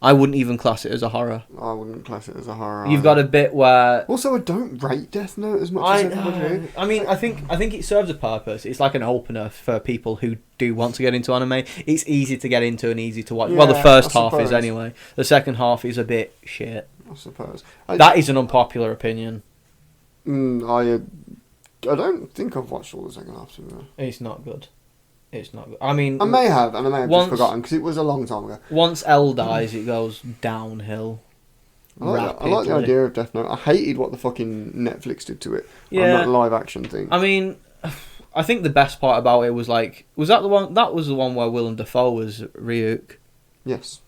I wouldn't even class it as a horror. I wouldn't class it as a horror. You've got a bit where also I don't rate Death Note as much as everybody do. I mean, I think it serves a purpose. It's like an opener for people who do want to get into anime. It's easy to get into and easy to watch. Well, the first half is anyway. The second half is a bit shit. I suppose. That is an unpopular opinion. I don't think I've watched all the second half. To be honest. It's not good. It's not good. I mean, I may have, and I may have just forgotten because it was a long time ago. Once L dies, it goes downhill. I like the idea of Death Note. I hated what the fucking Netflix did to it. Yeah, on that live action thing. I mean, I think the best part about it was that the one? That was the one where Willem Dafoe was Ryuk. Yes.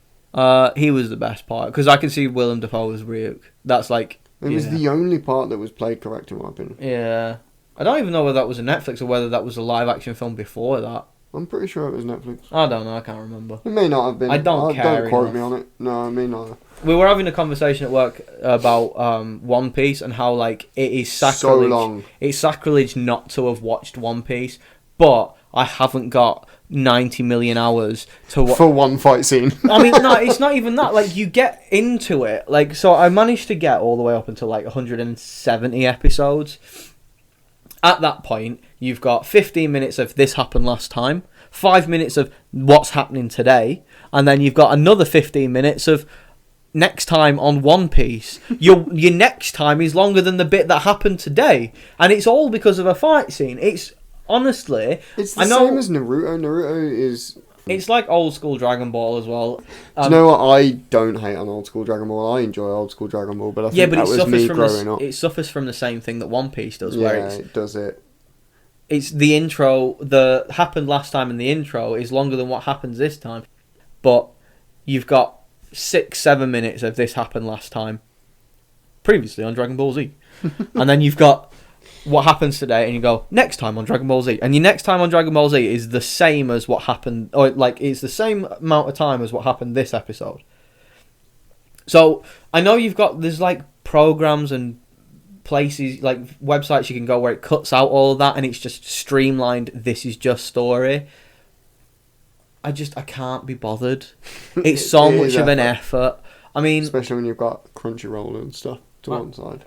He was the best part because I can see Willem Dafoe as Ryuk. That's like it was the only part that was played correct in my opinion. Yeah. I don't even know whether that was a Netflix or whether that was a live action film before that. I'm pretty sure it was Netflix. I don't know, I can't remember. It may not have been. I don't care. Don't quote me on it. No, me neither. We were having a conversation at work about One Piece and how like it is sacrilege. So long. It's sacrilege not to have watched One Piece, but I haven't got 90 million hours to watch. For one fight scene. I mean, no, it's not even that. Like, you get into it. Like, so I managed to get all the way up until like 170 episodes. At that point, you've got 15 minutes of this happened last time, 5 minutes of what's happening today, and then you've got another 15 minutes of next time on One Piece. Your next time is longer than the bit that happened today, and it's all because of a fight scene. It's honestly, it's the same as Naruto. Naruto is. It's like old school Dragon Ball as well. Do you know what? I don't hate on old school Dragon Ball. I enjoy old school Dragon Ball, but I think that was me growing up. It suffers from the same thing that One Piece does. Yeah, where it does it. It's the intro. The happened last time in the intro is longer than what happens this time, but you've got 6-7 minutes of this happened last time, previously on Dragon Ball Z, and then you've got what happens today, and you go next time on Dragon Ball Z, and your next time on Dragon Ball Z is the same as what happened, or like it's the same amount of time as what happened this episode. So I know there's like programs and places like websites you can go where it cuts out all of that and it's just streamlined. This is just story. I I can't be bothered. It's so much of an effort. I mean, especially when you've got Crunchyroll and stuff to one side.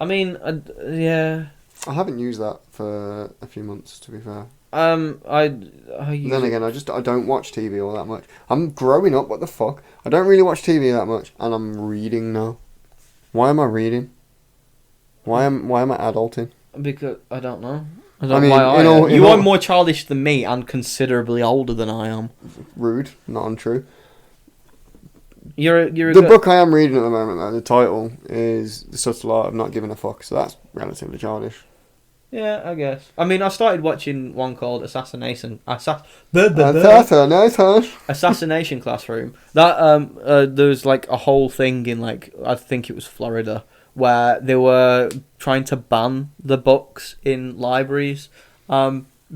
I mean, yeah. I haven't used that for a few months, to be fair. Then again, I don't watch TV all that much. I'm growing up. What the fuck? I don't really watch TV that much, and I'm reading now. Why am I reading? Why am I adulting? Because I don't know. You are more childish than me and considerably older than I am. Rude, not untrue. The book I am reading at the moment, though, the title is The Subtle Art of Not Giving a Fuck, so that's relatively childish. Yeah, I guess. I mean, I started watching one called Assassination Classroom. That there was like a whole thing in like I think it was Florida where they were trying to ban the books in libraries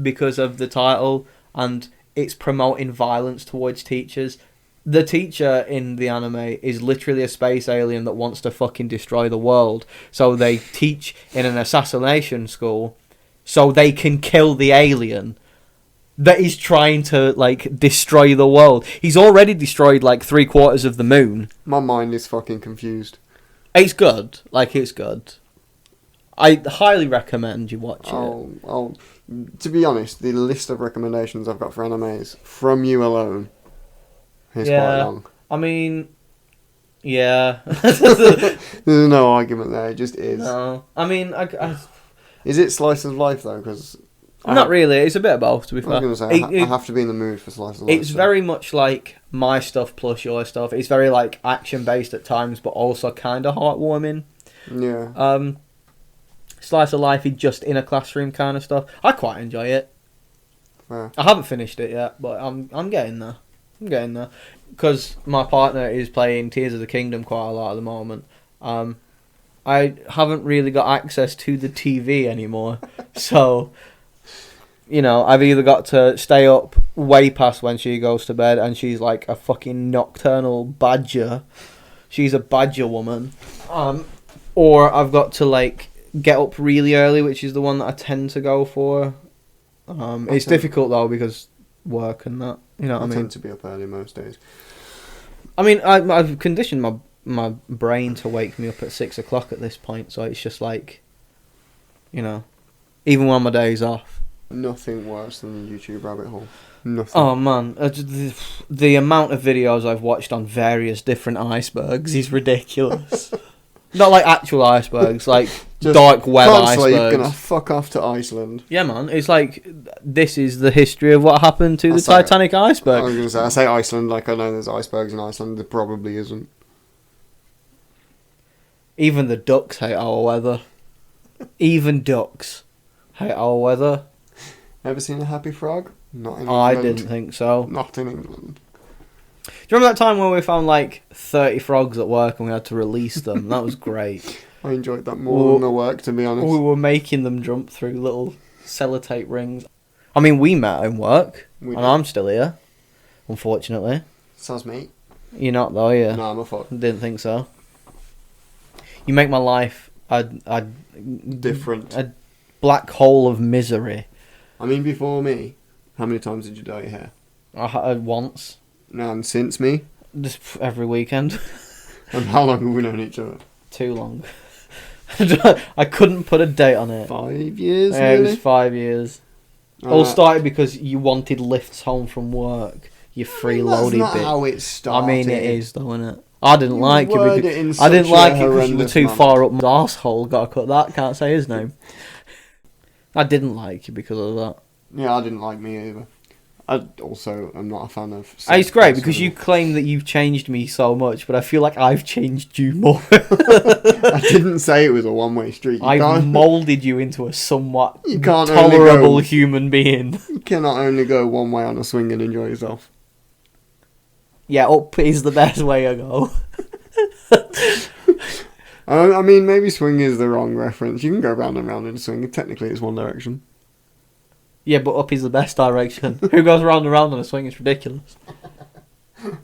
because of the title, and it's promoting violence towards teachers. The teacher in the anime is literally a space alien that wants to fucking destroy the world. So they teach in an assassination school so they can kill the alien that is trying to, like, destroy the world. He's already destroyed, like, 3/4 of the moon. My mind is fucking confused. It's good. Like, it's good. I highly recommend you watch it. To be honest, the list of recommendations I've got for animes from you alone is quite long. I mean, yeah. There's no argument there, it just is. No. I mean, Is it slice of life, though? Because not really, it's a bit of both, to be fair. I was going to say, I have to be in the mood for slice of life. It's very much like my stuff plus your stuff. It's very, like, action-based at times, but also kind of heartwarming. Yeah. Slice of life is just in a classroom kind of stuff. I quite enjoy it. Fair. I haven't finished it yet, but I'm getting there. Because my partner is playing Tears of the Kingdom quite a lot at the moment. I haven't really got access to the TV anymore. So, I've either got to stay up way past when she goes to bed, and she's like a fucking nocturnal badger. she's a badger woman. Or I've got to like get up really early, which is the one that I tend to go for. It's difficult though because work and that. You know what I mean? I tend to be up early most days. I mean, I've conditioned my brain to wake me up at 6 o'clock at this point, so it's just like, you know, even when my day's off. Nothing worse than the YouTube rabbit hole. Nothing. Oh man, the amount of videos I've watched on various different icebergs is ridiculous. Not like actual icebergs, like Just dark web can't icebergs. sleep, gonna fuck off to Iceland. Yeah, man, it's like this is the history of what happened to the That's like- Titanic I was iceberg. gonna say, I say Iceland like I know there's icebergs in Iceland. There probably isn't. Even the ducks hate our weather. Even ducks hate our weather. Ever seen a happy frog? Not in England. I didn't think so. Not in England. Do you remember that time when we found like 30 frogs at work and we had to release them? That was great. I enjoyed that more than the work, to be honest. We were making them jump through little sellotape rings. I mean, we met in work, We and did. I'm still here, unfortunately. Sounds me. You're not though, yeah. No, I'm a fuck. Didn't think so. You make my life a Different. a black hole of misery. I mean, before me, how many times did you dye your hair? I had once, No, and since me? just every weekend. And how long have we known each other? Too long. I couldn't put a date on it. 5 years, Yeah, it really? was 5 years. All started because you wanted lifts home from work. You freeloaded That's not bit. how it started. I mean, it is though, isn't it? I didn't like it word because it in I didn't such a like it because you were horrendous too manner. far up my arsehole. Gotta cut that. Can't say his name. I didn't like you because of that. Yeah, I didn't like me either. I also am not a fan of... It's great sex because you anymore. claim that you've changed me so much, but I feel like I've changed you more. I didn't say it was a one-way street. I've moulded you into a somewhat You can't only tolerable go- human being. You cannot only go one way on a swing and enjoy yourself. Yeah, up is the best way to go. I mean, maybe swing is the wrong reference. You can go round and round in a swing. Technically, it's one direction. Yeah, but up is the best direction. Who goes round and round on a swing? It's ridiculous.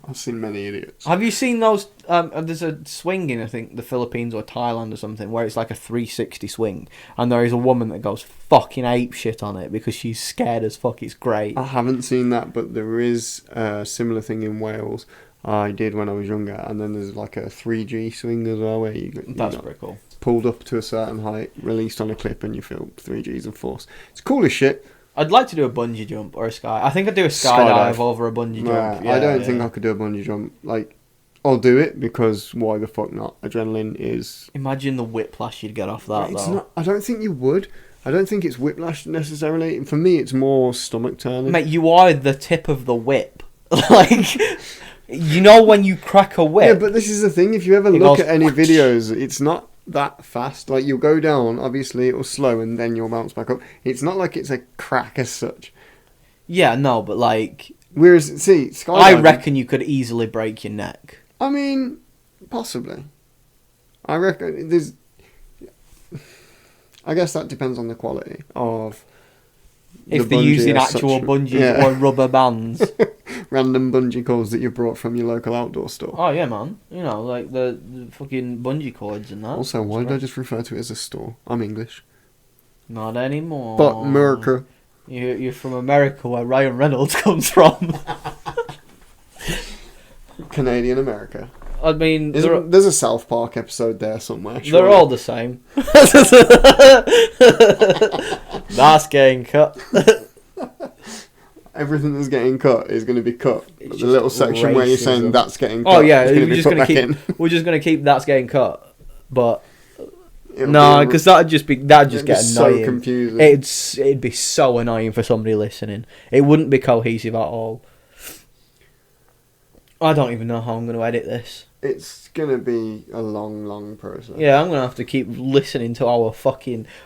I've seen many idiots. Have you seen those? There's a swing in, I think, the Philippines or Thailand or something, where it's like a 360 swing, and there is a woman that goes fucking ape shit on it because she's scared as fuck. It's great. I haven't seen that, but there is a similar thing in Wales. I did when I was younger, and then there's like a 3G swing as well, where you That's know, pretty cool. pulled up to a certain height, released on a clip, and you feel 3Gs of force. It's cool as shit. I'd like to do a bungee jump or a sky. I think I'd do a Skydive. skydive over a bungee Nah, jump. I don't think I could do a bungee jump. Like, I'll do it because why the fuck not? Adrenaline is... Imagine the whiplash you'd get off that, It's though. not. I don't think you would. I don't think it's whiplash necessarily. For me, it's more stomach turning. Mate, you are the tip of the whip. Like, you know when you crack a whip. Yeah, but this is the thing. If you ever It look goes at any videos, it's not that fast. Like, you'll go down, obviously it'll slow, and then you'll bounce back up. It's not like it's a crack as such. Yeah, no, but like... Whereas, see, skydiving... I reckon you could easily break your neck. I mean, possibly. I reckon there's... I guess that depends on the quality of... If the they're bungee using as actual such. bungees Yeah. or rubber bands. Random bungee cords that you brought from your local outdoor store. Oh, yeah, man. You know, like the fucking bungee cords and that. Also, why did I just refer to it as a store? I'm English. Not anymore. But America. You're from America, where Ryan Reynolds comes from. Canadian America. I mean, There's a South Park episode there somewhere. they're surely. all the same. That's getting cut. Everything that's getting cut is going to be cut. It's The just little section where you're saying racism. that's getting cut. Oh yeah, is we're be just put gonna back keep. in. We're just gonna keep that's getting cut. But It'll no, be- because that'd just it'd get be so annoying. confusing. It'd be so annoying for somebody listening. It wouldn't be cohesive at all. I don't even know how I'm going to edit this. It's going to be a long, long process. Yeah, I'm going to have to keep listening to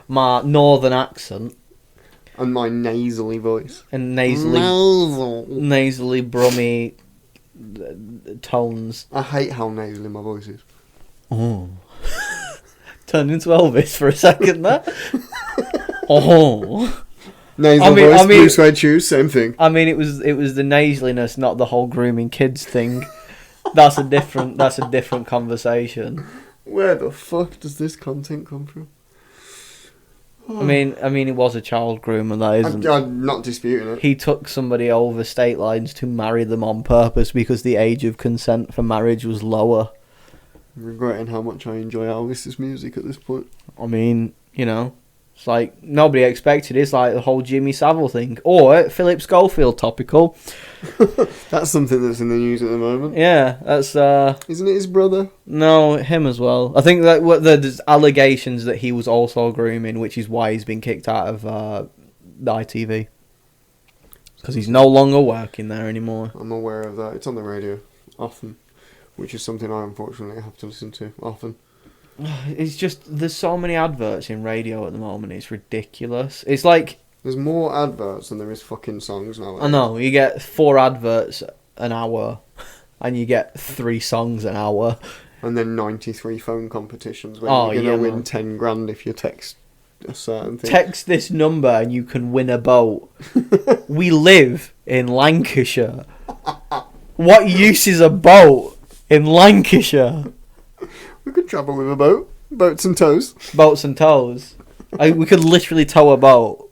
my northern accent And my nasally voice. and nasally brummy tones. I hate how nasally my voice is. Oh. Turned into Elvis for a second there. Oh. Nasal voice, blue suede shoes, same thing. I mean, it was the nasaliness, not the whole grooming kids thing. That's a different conversation. Where the fuck does this content come from? I mean, he was a child groomer, that isn't. I'm not disputing it. He took somebody over state lines to marry them on purpose because the age of consent for marriage was lower. I'm regretting how much I enjoy Elvis's music at this point. I mean, you know, it's like nobody expected it. It's like the whole Jimmy Savile thing. Or Philip Schofield topical. That's something that's in the news at the moment. Yeah, that's... Isn't it his brother? No, him as well. I think that there's allegations that he was also grooming, which is why he's been kicked out of the ITV. Because he's no longer working there anymore. I'm aware of that. It's on the radio often, which is something I unfortunately have to listen to often. It's just, there's so many adverts in radio at the moment, it's ridiculous. It's like... There's more adverts than there is fucking songs nowadays. I know, you get 4 adverts an hour, and you get 3 songs an hour. And then 93 phone competitions where you're going to win 10 grand if you text a certain thing. Text this number and you can win a boat. We live in Lancashire. What use is a boat in Lancashire? We could travel with a boat. Boats and tows. Boats and tows. We could literally tow a boat.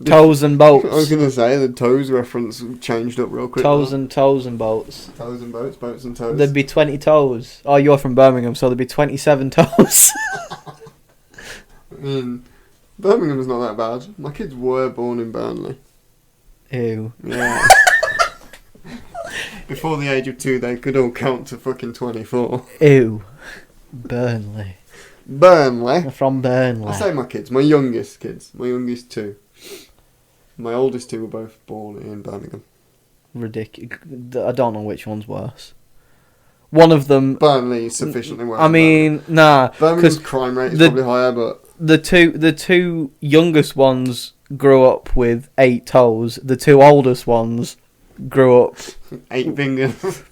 Toes and boats. I was going to say, the toes reference changed up real quick. Toes and boats. Toes and boats, boats and toes. There'd be 20 toes. Oh, you're from Birmingham, so there'd be 27 toes. I mean, Birmingham's not that bad. My kids were born in Burnley. Ew. Yeah. Before the age of 2, they could all count to fucking 24. Ew. Burnley. Burnley? They're from Burnley. I say my kids. My youngest kids. My youngest 2. My oldest 2 were both born in Birmingham. Ridiculous. I don't know which one's worse. One of them... Burnley is sufficiently worse. I mean, nah. Birmingham's crime rate is probably higher, but... The two youngest ones grew up with 8 toes. The 2 oldest ones grew up... 8 fingers.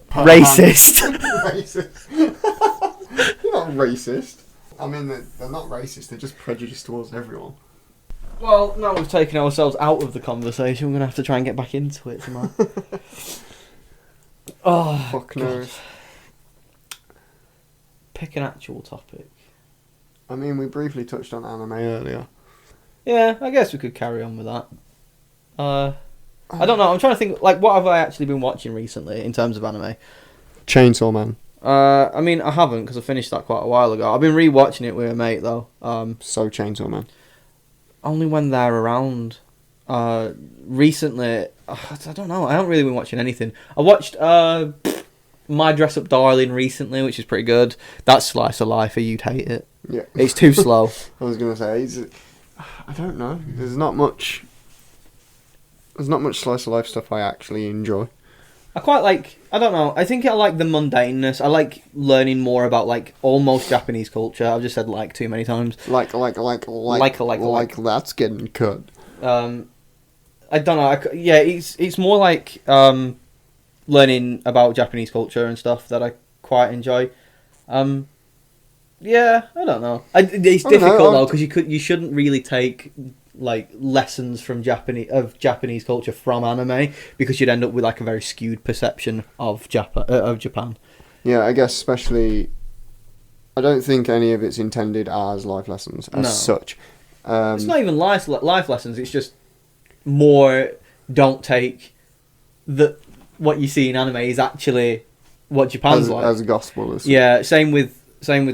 Racist. Racist. You're not racist. I mean, they're not racist. They're just prejudiced towards everyone. Well, now we've taken ourselves out of the conversation, we're going to have to try and get back into it tomorrow. Oh, fuck God. knows. Pick an actual topic. I mean, we briefly touched on anime earlier. Yeah, I guess we could carry on with that. I don't know, I'm trying to think, like, what have I actually been watching recently in terms of anime? Chainsaw Man. I mean, I haven't, because I finished that quite a while ago. I've been rewatching it with a mate, though. So Chainsaw Man. Only when they're around. Recently, I don't know. I haven't really been watching anything. I watched My Dress Up Darling recently, which is pretty good. That's slice of life, you'd hate it. Yeah. It's too slow. I was gonna say, I don't know. There's not much slice of life stuff I actually enjoy. I quite like. I don't know. I think I like the mundaneness. I like learning more about like almost Japanese culture. I've just said like too many times. Like that's getting cut. I don't know. It's more like learning about Japanese culture and stuff that I quite enjoy. Yeah, I don't know. It's difficult though because you shouldn't really take like lessons from Japanese culture from anime because you'd end up with like a very skewed perception of Japan. Yeah, I guess especially. I don't think any of it's intended as life lessons as such. It's not even life lessons. It's just more. Don't take what you see in anime is actually what Japan's like as gospel. Yeah, same with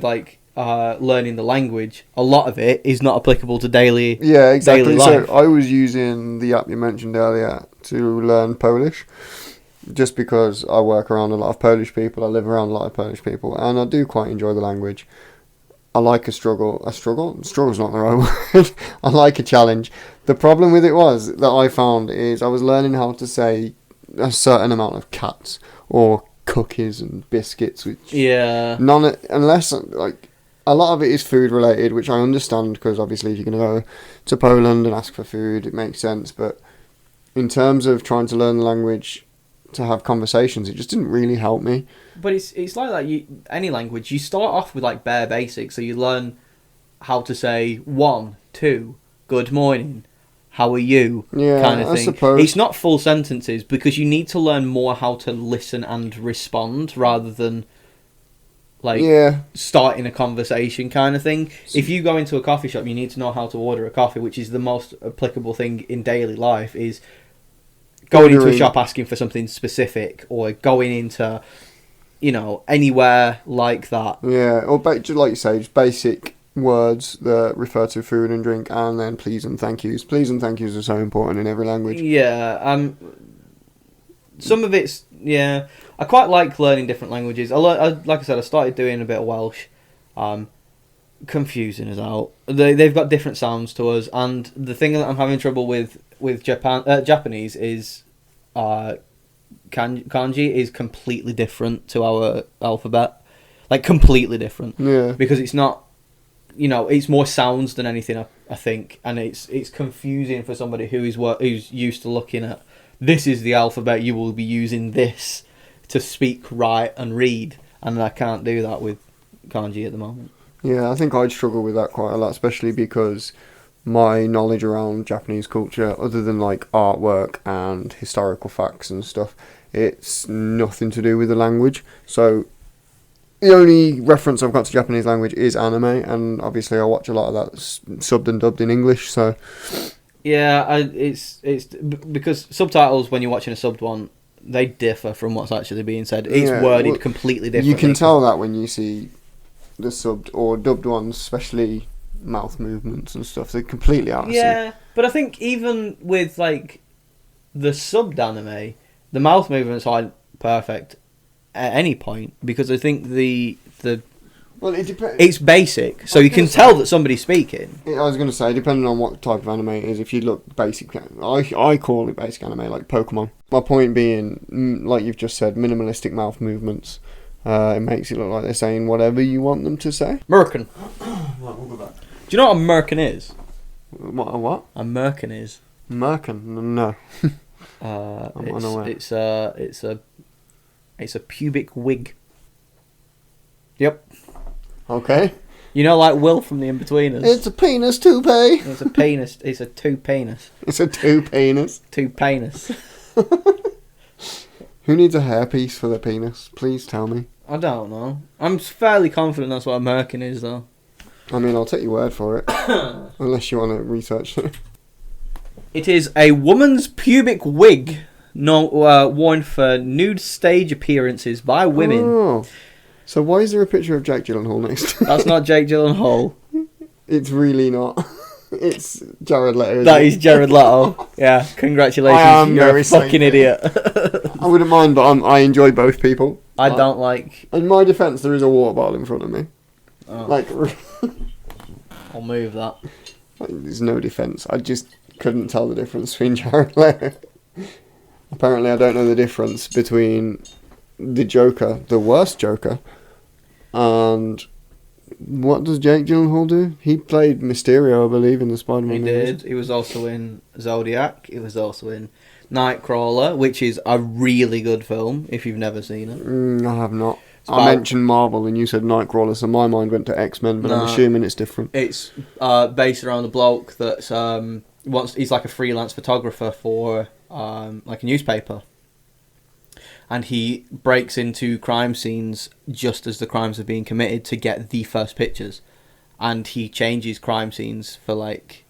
like learning the language. A lot of it is not applicable to daily. Yeah, exactly. Daily life. So I was using the app you mentioned earlier to learn Polish, just because I work around a lot of Polish people. I live around a lot of Polish people, and I do quite enjoy the language. I like a struggle. Struggle's not the right word. I like a challenge. The problem with it was that I found is I was learning how to say a certain amount of cats or cookies and biscuits, which unless like a lot of it is food related, which I understand because obviously if you're going to go to Poland and ask for food, it makes sense. But in terms of trying to learn the language to have conversations, it just didn't really help me. But it's like that. Any language, you start off with like bare basics, so you learn how to say 1, 2, good morning, how are you, Yeah, kind of I thing. suppose. It's not full sentences because you need to learn more how to listen and respond rather than starting a conversation kind of thing. If you go into a coffee shop, you need to know how to order a coffee, which is the most applicable thing in daily life, is going into a shop asking for something specific or going into, anywhere like that. Yeah, or like you say, just basic words that refer to food and drink, and then please and thank yous. Please and thank yous are so important in every language. Yeah, some of it's, I quite like learning different languages. Like I said, I started doing a bit of Welsh. Confusing as out. They've got different sounds to us, and the thing that I'm having trouble with Japanese is kanji is completely different to our alphabet. Like, completely different. Yeah. Because it's not, it's more sounds than anything, I think, and it's confusing for somebody who's used to looking at, this is the alphabet, you will be using this to speak, write, and read, and I can't do that with kanji at the moment. Yeah, I think I'd struggle with that quite a lot, especially because my knowledge around Japanese culture, other than like artwork and historical facts and stuff, it's nothing to do with the language. So the only reference I've got to Japanese language is anime, and obviously I watch a lot of that subbed and dubbed in English. So yeah, it's because subtitles, when you're watching a subbed one, they differ from what's actually being said. It's worded completely differently. You can tell that when you see the subbed or dubbed ones, especially mouth movements and stuff. They're completely out of sync. Yeah, but I think even with like the subbed anime, the mouth movements aren't perfect at any point, because I think well, it depends. It's basic, so you can tell that somebody's speaking. I was going to say, depending on what type of anime it is, if you look basic, I call it basic anime, like Pokemon. My point being, like you've just said, minimalistic mouth movements. It makes it look like they're saying whatever you want them to say. Merkin. Right, we'll go back. Do you know what a merkin is? What? A merkin is. Merkin? No. I'm unaware. It's a pubic wig. Yep. Okay. Like Will from The Inbetweeners. It's a penis toupee. It's a penis. It's a two penis. It's a two penis. Two penis. Who needs a hairpiece for their penis? Please tell me. I don't know. I'm fairly confident that's what a merkin is, though. I mean, I'll take your word for it. Unless you want to research it. It is a woman's pubic wig worn for nude stage appearances by women. Oh. So why is there a picture of Jake Gyllenhaal next to it? That's not Jake Gyllenhaal. It's really not. It's Jared Leto. That is Jared Leto. Yeah, congratulations. I am You're very a fucking sleepy. idiot. I wouldn't mind, but I enjoy both people. I don't like... In my defence, there is a water bottle in front of me. Oh. Like... I'll move that. There's no defence. I just couldn't tell the difference between Jared Leto. Apparently I don't know the difference between the Joker, the worst Joker, and what does Jake Gyllenhaal do? He played Mysterio, I believe, in the Spider-Man movies. He did. He was also in Zodiac. He was also in Nightcrawler, which is a really good film, if you've never seen it. I have not. I mentioned Marvel and you said Nightcrawler, so my mind went to X-Men, but I'm assuming it's different. It's based around a bloke that's he's like a freelance photographer for like a newspaper, and he breaks into crime scenes just as the crimes are being committed to get the first pictures, and he changes crime scenes for like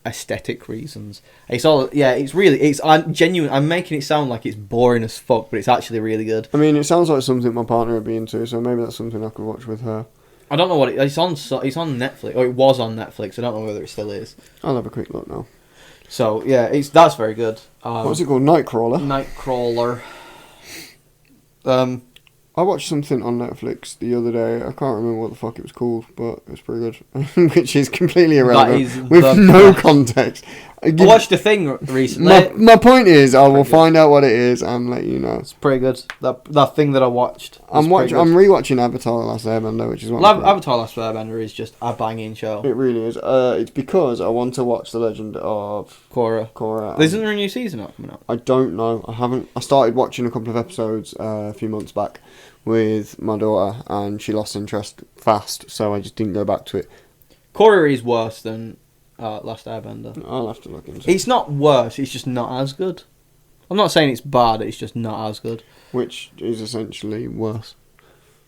aesthetic reasons. I'm genuine. I'm making it sound like it's boring as fuck, but it's actually really good. I mean, it sounds like something my partner would be into, so maybe that's something I could watch with her. I don't know what it's on. It's on Netflix, or it was on Netflix. I don't know whether it still is. I'll have a quick look now. So yeah, that's very good. What's it called? Nightcrawler. Nightcrawler. I watched something on Netflix the other day. I can't remember what the fuck it was called, but it was pretty good. Which is completely irrelevant. With no context. I watched a thing recently. My point is, I will find out what it is and let you know. It's pretty good. That thing that I watched. I'm rewatching Avatar: The Last Airbender, which is what Avatar: The Last Airbender is just a banging show. It really is. It's because I want to watch The Legend of Korra. Isn't there a new season out coming up? I don't know. I haven't. I started watching a couple of episodes a few months back with my daughter, and she lost interest fast, so I just didn't go back to it. Korra is worse than Last Airbender. I'll have to look into it. It's not worse. It's just not as good. I'm not saying it's bad. It's just not as good. Which is essentially worse.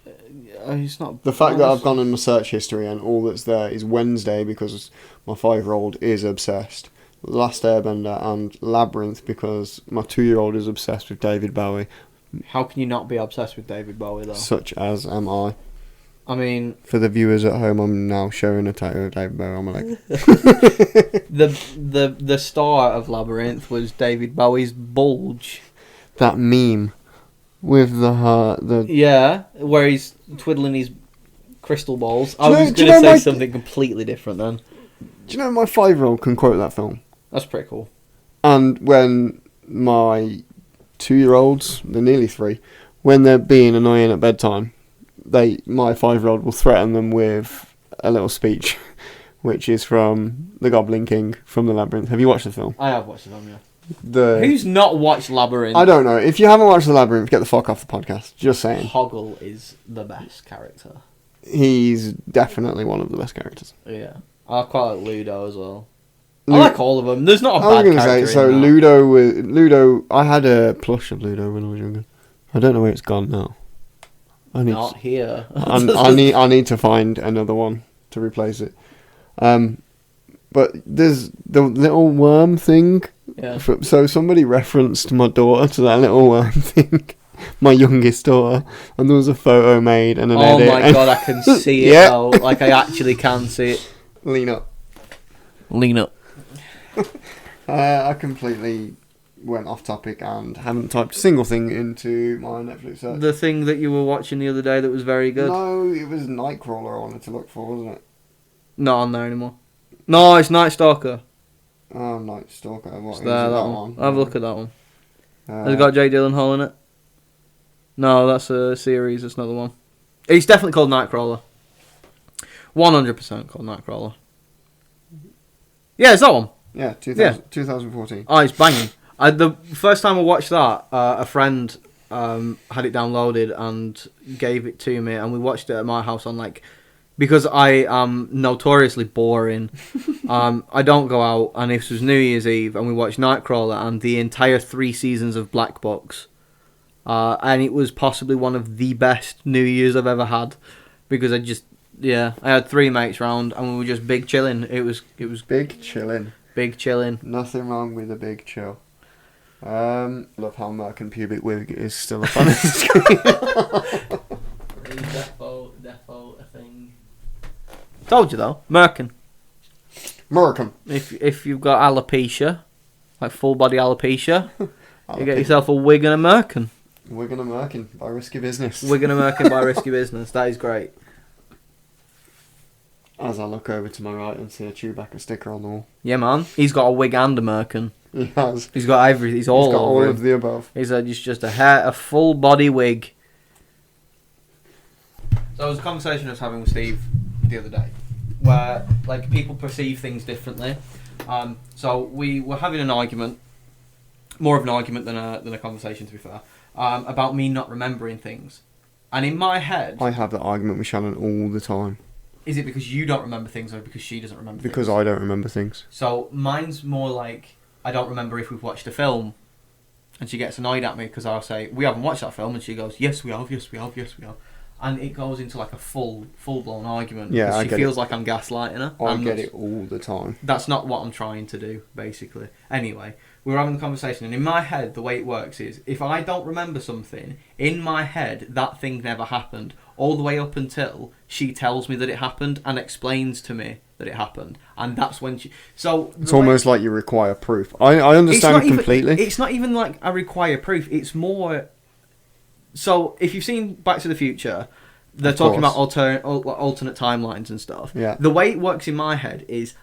It's not. The fact that I've gone on the search history and all that's there is Wednesday because my 5-year-old is obsessed. Last Airbender and Labyrinth because my 2-year-old is obsessed with David Bowie. How can you not be obsessed with David Bowie though? Such as am I. I mean, for the viewers at home, I'm now showing a tattoo of David Bowie on my leg. the star of Labyrinth was David Bowie's bulge. That meme with the heart. Yeah, where he's twiddling his crystal balls. I was going to say something completely different then. Do you know my 5-year-old can quote that film? That's pretty cool. And when my 2-year-olds, they're nearly 3, when they're being annoying at bedtime, my 5-year-old will threaten them with a little speech, which is from The Goblin King from The Labyrinth. Have you watched the film? I have watched the film, yeah. Who's not watched Labyrinth? I don't know. If you haven't watched The Labyrinth, get the fuck off the podcast. Just saying. Hoggle is the best character. He's definitely one of the best characters. Yeah. I quite like Ludo as well. I like all of them. There's not a bad character. I was going to say, Ludo, I had a plush of Ludo when I was younger. I don't know where it's gone now. Not here. I need to find another one to replace it. But there's the little worm thing. Yeah. So somebody referenced my daughter to that little worm thing. My youngest daughter, and there was a photo made and an edit. Oh my god, I can see it now. Like I actually can see it. Lean up. I completely went off topic and haven't typed a single thing into my Netflix search. The thing that you were watching the other day that was very good? No, it was Nightcrawler I wanted to look for, wasn't it? Not on there anymore. No, it's Night Stalker. Oh, Night Stalker. What It's is there, it, that one. Have a look at that one. Has it got got Jake Gyllenhaal in it? No, that's a series. That's not the one. It's definitely called Nightcrawler. 100% called Nightcrawler. Yeah, it's that one. Yeah, 2014. Oh, it's banging. The first time I watched that, a friend had it downloaded and gave it to me, and we watched it at my house on because I am notoriously boring. I don't go out, and this was New Year's Eve, and we watched Nightcrawler and the entire 3 seasons of Black Box, and it was possibly one of the best New Year's I've ever had because I had 3 mates round and we were just big chilling. It was big chilling. Big chilling. Nothing wrong with a big chill. Love how Merc and pubic wig is still a fun screen. Defo a thing. Told you though, Merkin. If you've got alopecia, like full body alopecia, you get yourself a wig and a Merkin. Wig and a Merkin by Risky Business. Wig and a Merkin by Risky Business. That is great. As I look over to my right and see a Chewbacca sticker on the wall. Yeah, man. He's got a wig and a Merkin. He has. He's got everything. He's got all of the above. He's just a full body wig. So it was a conversation I was having with Steve the other day, where people perceive things differently. So we were having an argument, more of an argument than a conversation, to be fair, about me not remembering things. And in my head, I have that argument with Shannon all the time. Is it because you don't remember things or because she doesn't remember things? Because I don't remember things. So mine's more like, I don't remember if we've watched a film. And she gets annoyed at me because I'll say, we haven't watched that film. And she goes, yes, we have, yes, we have, yes, we have. And it goes into a full-blown argument. Yeah, because she feels like I'm gaslighting her. I get it all the time. That's not what I'm trying to do, basically. Anyway, we were having a conversation. And in my head, the way it works is, if I don't remember something, in my head, that thing never happened. All the way up until she tells me that it happened and explains to me that it happened. And that's when she... So it's almost like you require proof. I understand completely. It's not even like I require proof. It's more... So, if you've seen Back to the Future, they're talking about alternate timelines and stuff. Yeah. The way it works in my head is,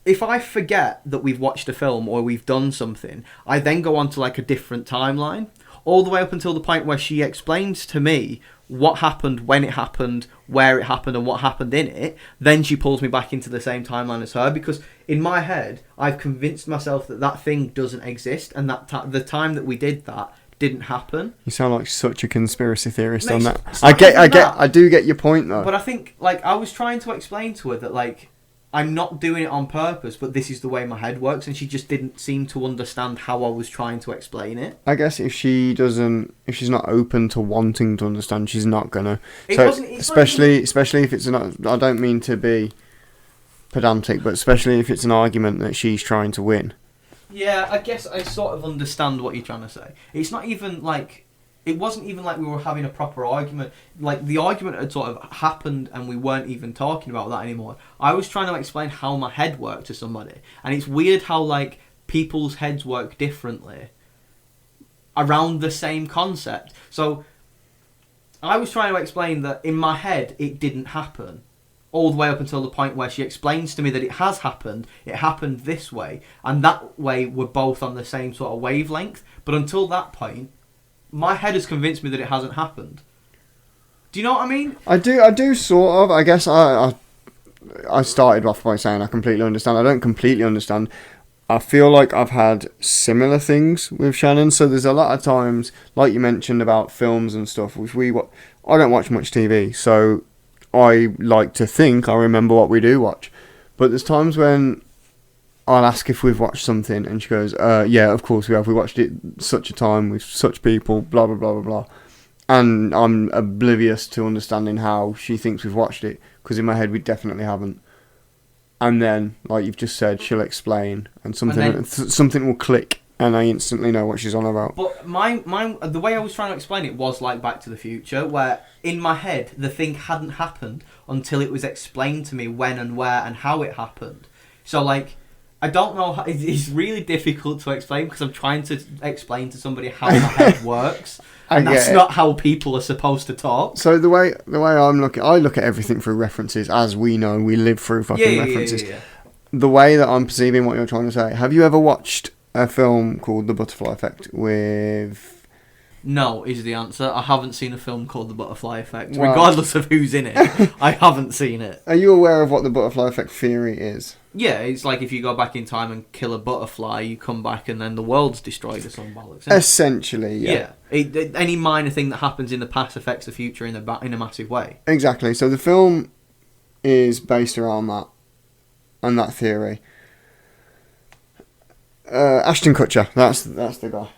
if I forget that we've watched a film or we've done something, I then go on to a different timeline, all the way up until the point where she explains to me what happened, when it happened, where it happened, and what happened in it. Then she pulls me back into the same timeline as her, because in my head, I've convinced myself that thing doesn't exist, and that the time that we did that didn't happen. You sound like such a conspiracy theorist on that. I do get your point though. But I think I was trying to explain to her that I'm not doing it on purpose, but this is the way my head works, and she just didn't seem to understand how I was trying to explain it. I guess if she's not open to wanting to understand, she's not gonna. Especially if it's an. I don't mean to be pedantic, but especially if it's an argument that she's trying to win. Yeah, I guess I sort of understand what you're trying to say. It's not even like... It wasn't even like we were having a proper argument. Like, the argument had sort of happened and we weren't even talking about that anymore. I was trying to explain how my head worked to somebody. And it's weird how, like, people's heads work differently around the same concept. So, I was trying to explain that in my head, it didn't happen. All the way up until the point where she explains to me that it has happened. It happened this way. And that way, we're both on the same sort of wavelength. But until that point... my head has convinced me that it hasn't happened. Do you know what I mean? I do sort of. I guess I started off by saying I completely understand. I don't completely understand. I feel like I've had similar things with Shannon. So there's a lot of times, like you mentioned about films and stuff, which I don't watch much TV. So I like to think I remember what we do watch. But there's times when I'll ask if we've watched something, and she goes, yeah, of course we have. We watched it such a time with such people, blah, blah, blah, blah, blah. And I'm oblivious to understanding how she thinks we've watched it, because in my head we definitely haven't. And then, like you've just said, she'll explain, and something will click, and I instantly know what she's on about. But the way I was trying to explain it was like Back to the Future, where in my head the thing hadn't happened until it was explained to me when and where and how it happened. So, like... I don't know how... It's really difficult to explain because I'm trying to explain to somebody how my head works. And that's not how people are supposed to talk. So the way I look at everything through references. As we know, we live through fucking references. Yeah. The way that I'm perceiving what you're trying to say. Have you ever watched a film called The Butterfly Effect with... No, is the answer. I haven't seen a film called The Butterfly Effect. Well, regardless of who's in it, I haven't seen it. Are you aware of what the Butterfly Effect theory is? Yeah, it's like if you go back in time and kill a butterfly, you come back and then the world's destroyed or some bollocks. Essentially, yeah. Any minor thing that happens in the past affects the future in a massive way. Exactly. So the film is based around that and that theory. Ashton Kutcher, that's the guy.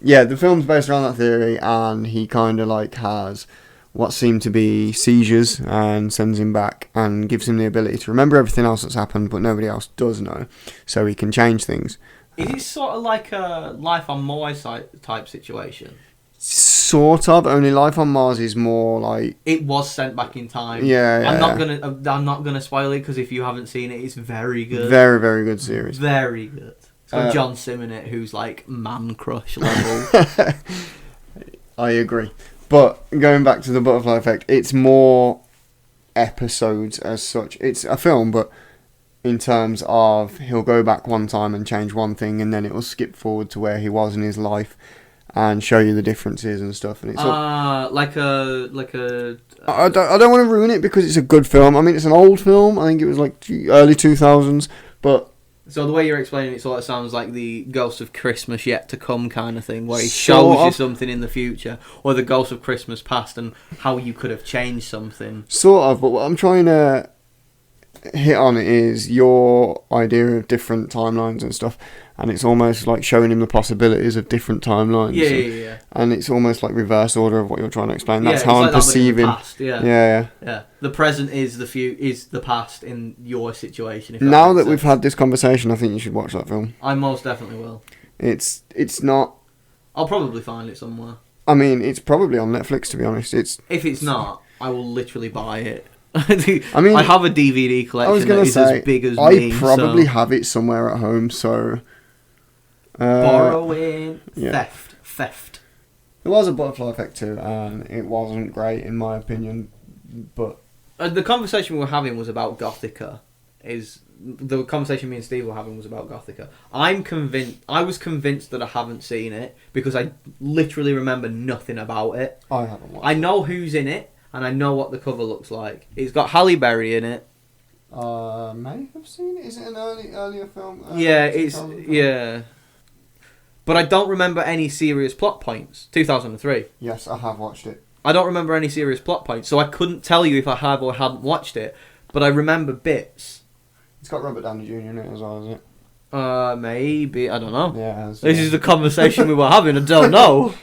Yeah, the film's based around that theory, and he kind of like has what seem to be seizures and sends him back and gives him the ability to remember everything else that's happened, but nobody else does know, so he can change things. Is it sort of like a Life on Mars type situation? Sort of, only Life on Mars is more like... It was sent back in time. Yeah. I'm not gonna spoil it, because if you haven't seen it, it's very good. Very, very good series. Very good. It's got John Sim in it, who's like man crush level. I agree. But going back to the Butterfly Effect, it's more episodes as such. It's a film, but in terms of he'll go back one time and change one thing, and then it will skip forward to where he was in his life and show you the differences and stuff. And it's like a. I don't want to ruin it because it's a good film. I mean, it's an old film. I think it was like early 2000s, but. So the way you're explaining it sort of sounds like the Ghost of Christmas Yet to Come kind of thing, where he shows you something in the future, or the Ghost of Christmas Past and how you could have changed something. Sort of, but what I'm trying to hit on is your idea of different timelines and stuff, and it's almost like showing him the possibilities of different timelines. Yeah. And it's almost like reverse order of what you're trying to explain. That's how I'm perceiving. Yeah. The present is the past in your situation. Now that we've had this conversation, I think you should watch that film. I most definitely will. It's not. I'll probably find it somewhere. I mean, it's probably on Netflix, to be honest. If it's not, I will literally buy it. I mean, I have a DVD collection that is as big as me. I probably have it somewhere at home, so... borrowing, theft. There was a Butterfly Effect too, and it wasn't great in my opinion, but... the conversation we were having was about Gothica. The conversation me and Steve were having was about Gothica. I was convinced that I haven't seen it, because I literally remember nothing about it. I haven't watched I know who's in it, and I know what the cover looks like. It's got Halle Berry in it. May have seen it. Is it an earlier film? Yeah. But I don't remember any serious plot points. 2003. Yes, I have watched it. I don't remember any serious plot points, so I couldn't tell you if I have or hadn't watched it. But I remember bits. It's got Robert Downey Jr. in it as well, is it? Maybe, I don't know. Yeah. This is the conversation we were having. I don't know.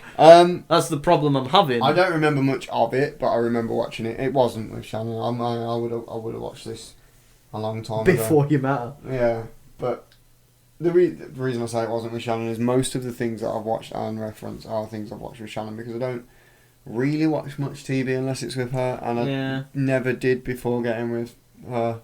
That's the problem I'm having. I don't remember much of it, but I remember watching it. It wasn't with Shannon. I would have watched this a long time Before ago. you met her. Yeah, but the reason I say it wasn't with Shannon is most of the things that I've watched and reference are things I've watched with Shannon, because I don't really watch much TV unless it's with her, and I never did before getting with her.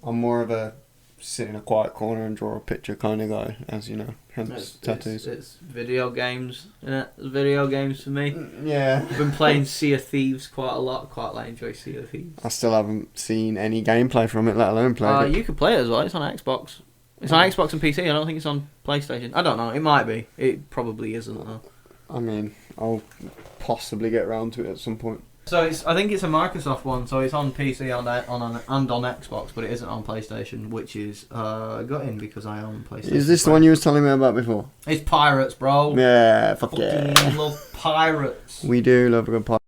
I'm more of a sit in a quiet corner and draw a picture kind of guy, as you know, hence tattoos. It's video games, innit? It's video games for me. Yeah. I've been playing Sea of Thieves quite a lot. Quite enjoy Sea of Thieves. I still haven't seen any gameplay from it, let alone play it. You could play it as well. It's on Xbox. It's on Xbox and PC. I don't think it's on PlayStation. I don't know. It might be. It probably isn't though. I mean, I'll possibly get around to it at some point. So I think it's a Microsoft one. So it's on PC and on Xbox, but it isn't on PlayStation, which is gutting because I own PlayStation. Is this the one you was telling me about before? It's pirates, bro. Yeah, fuck Fucking yeah. love pirates. We do love a good pirate.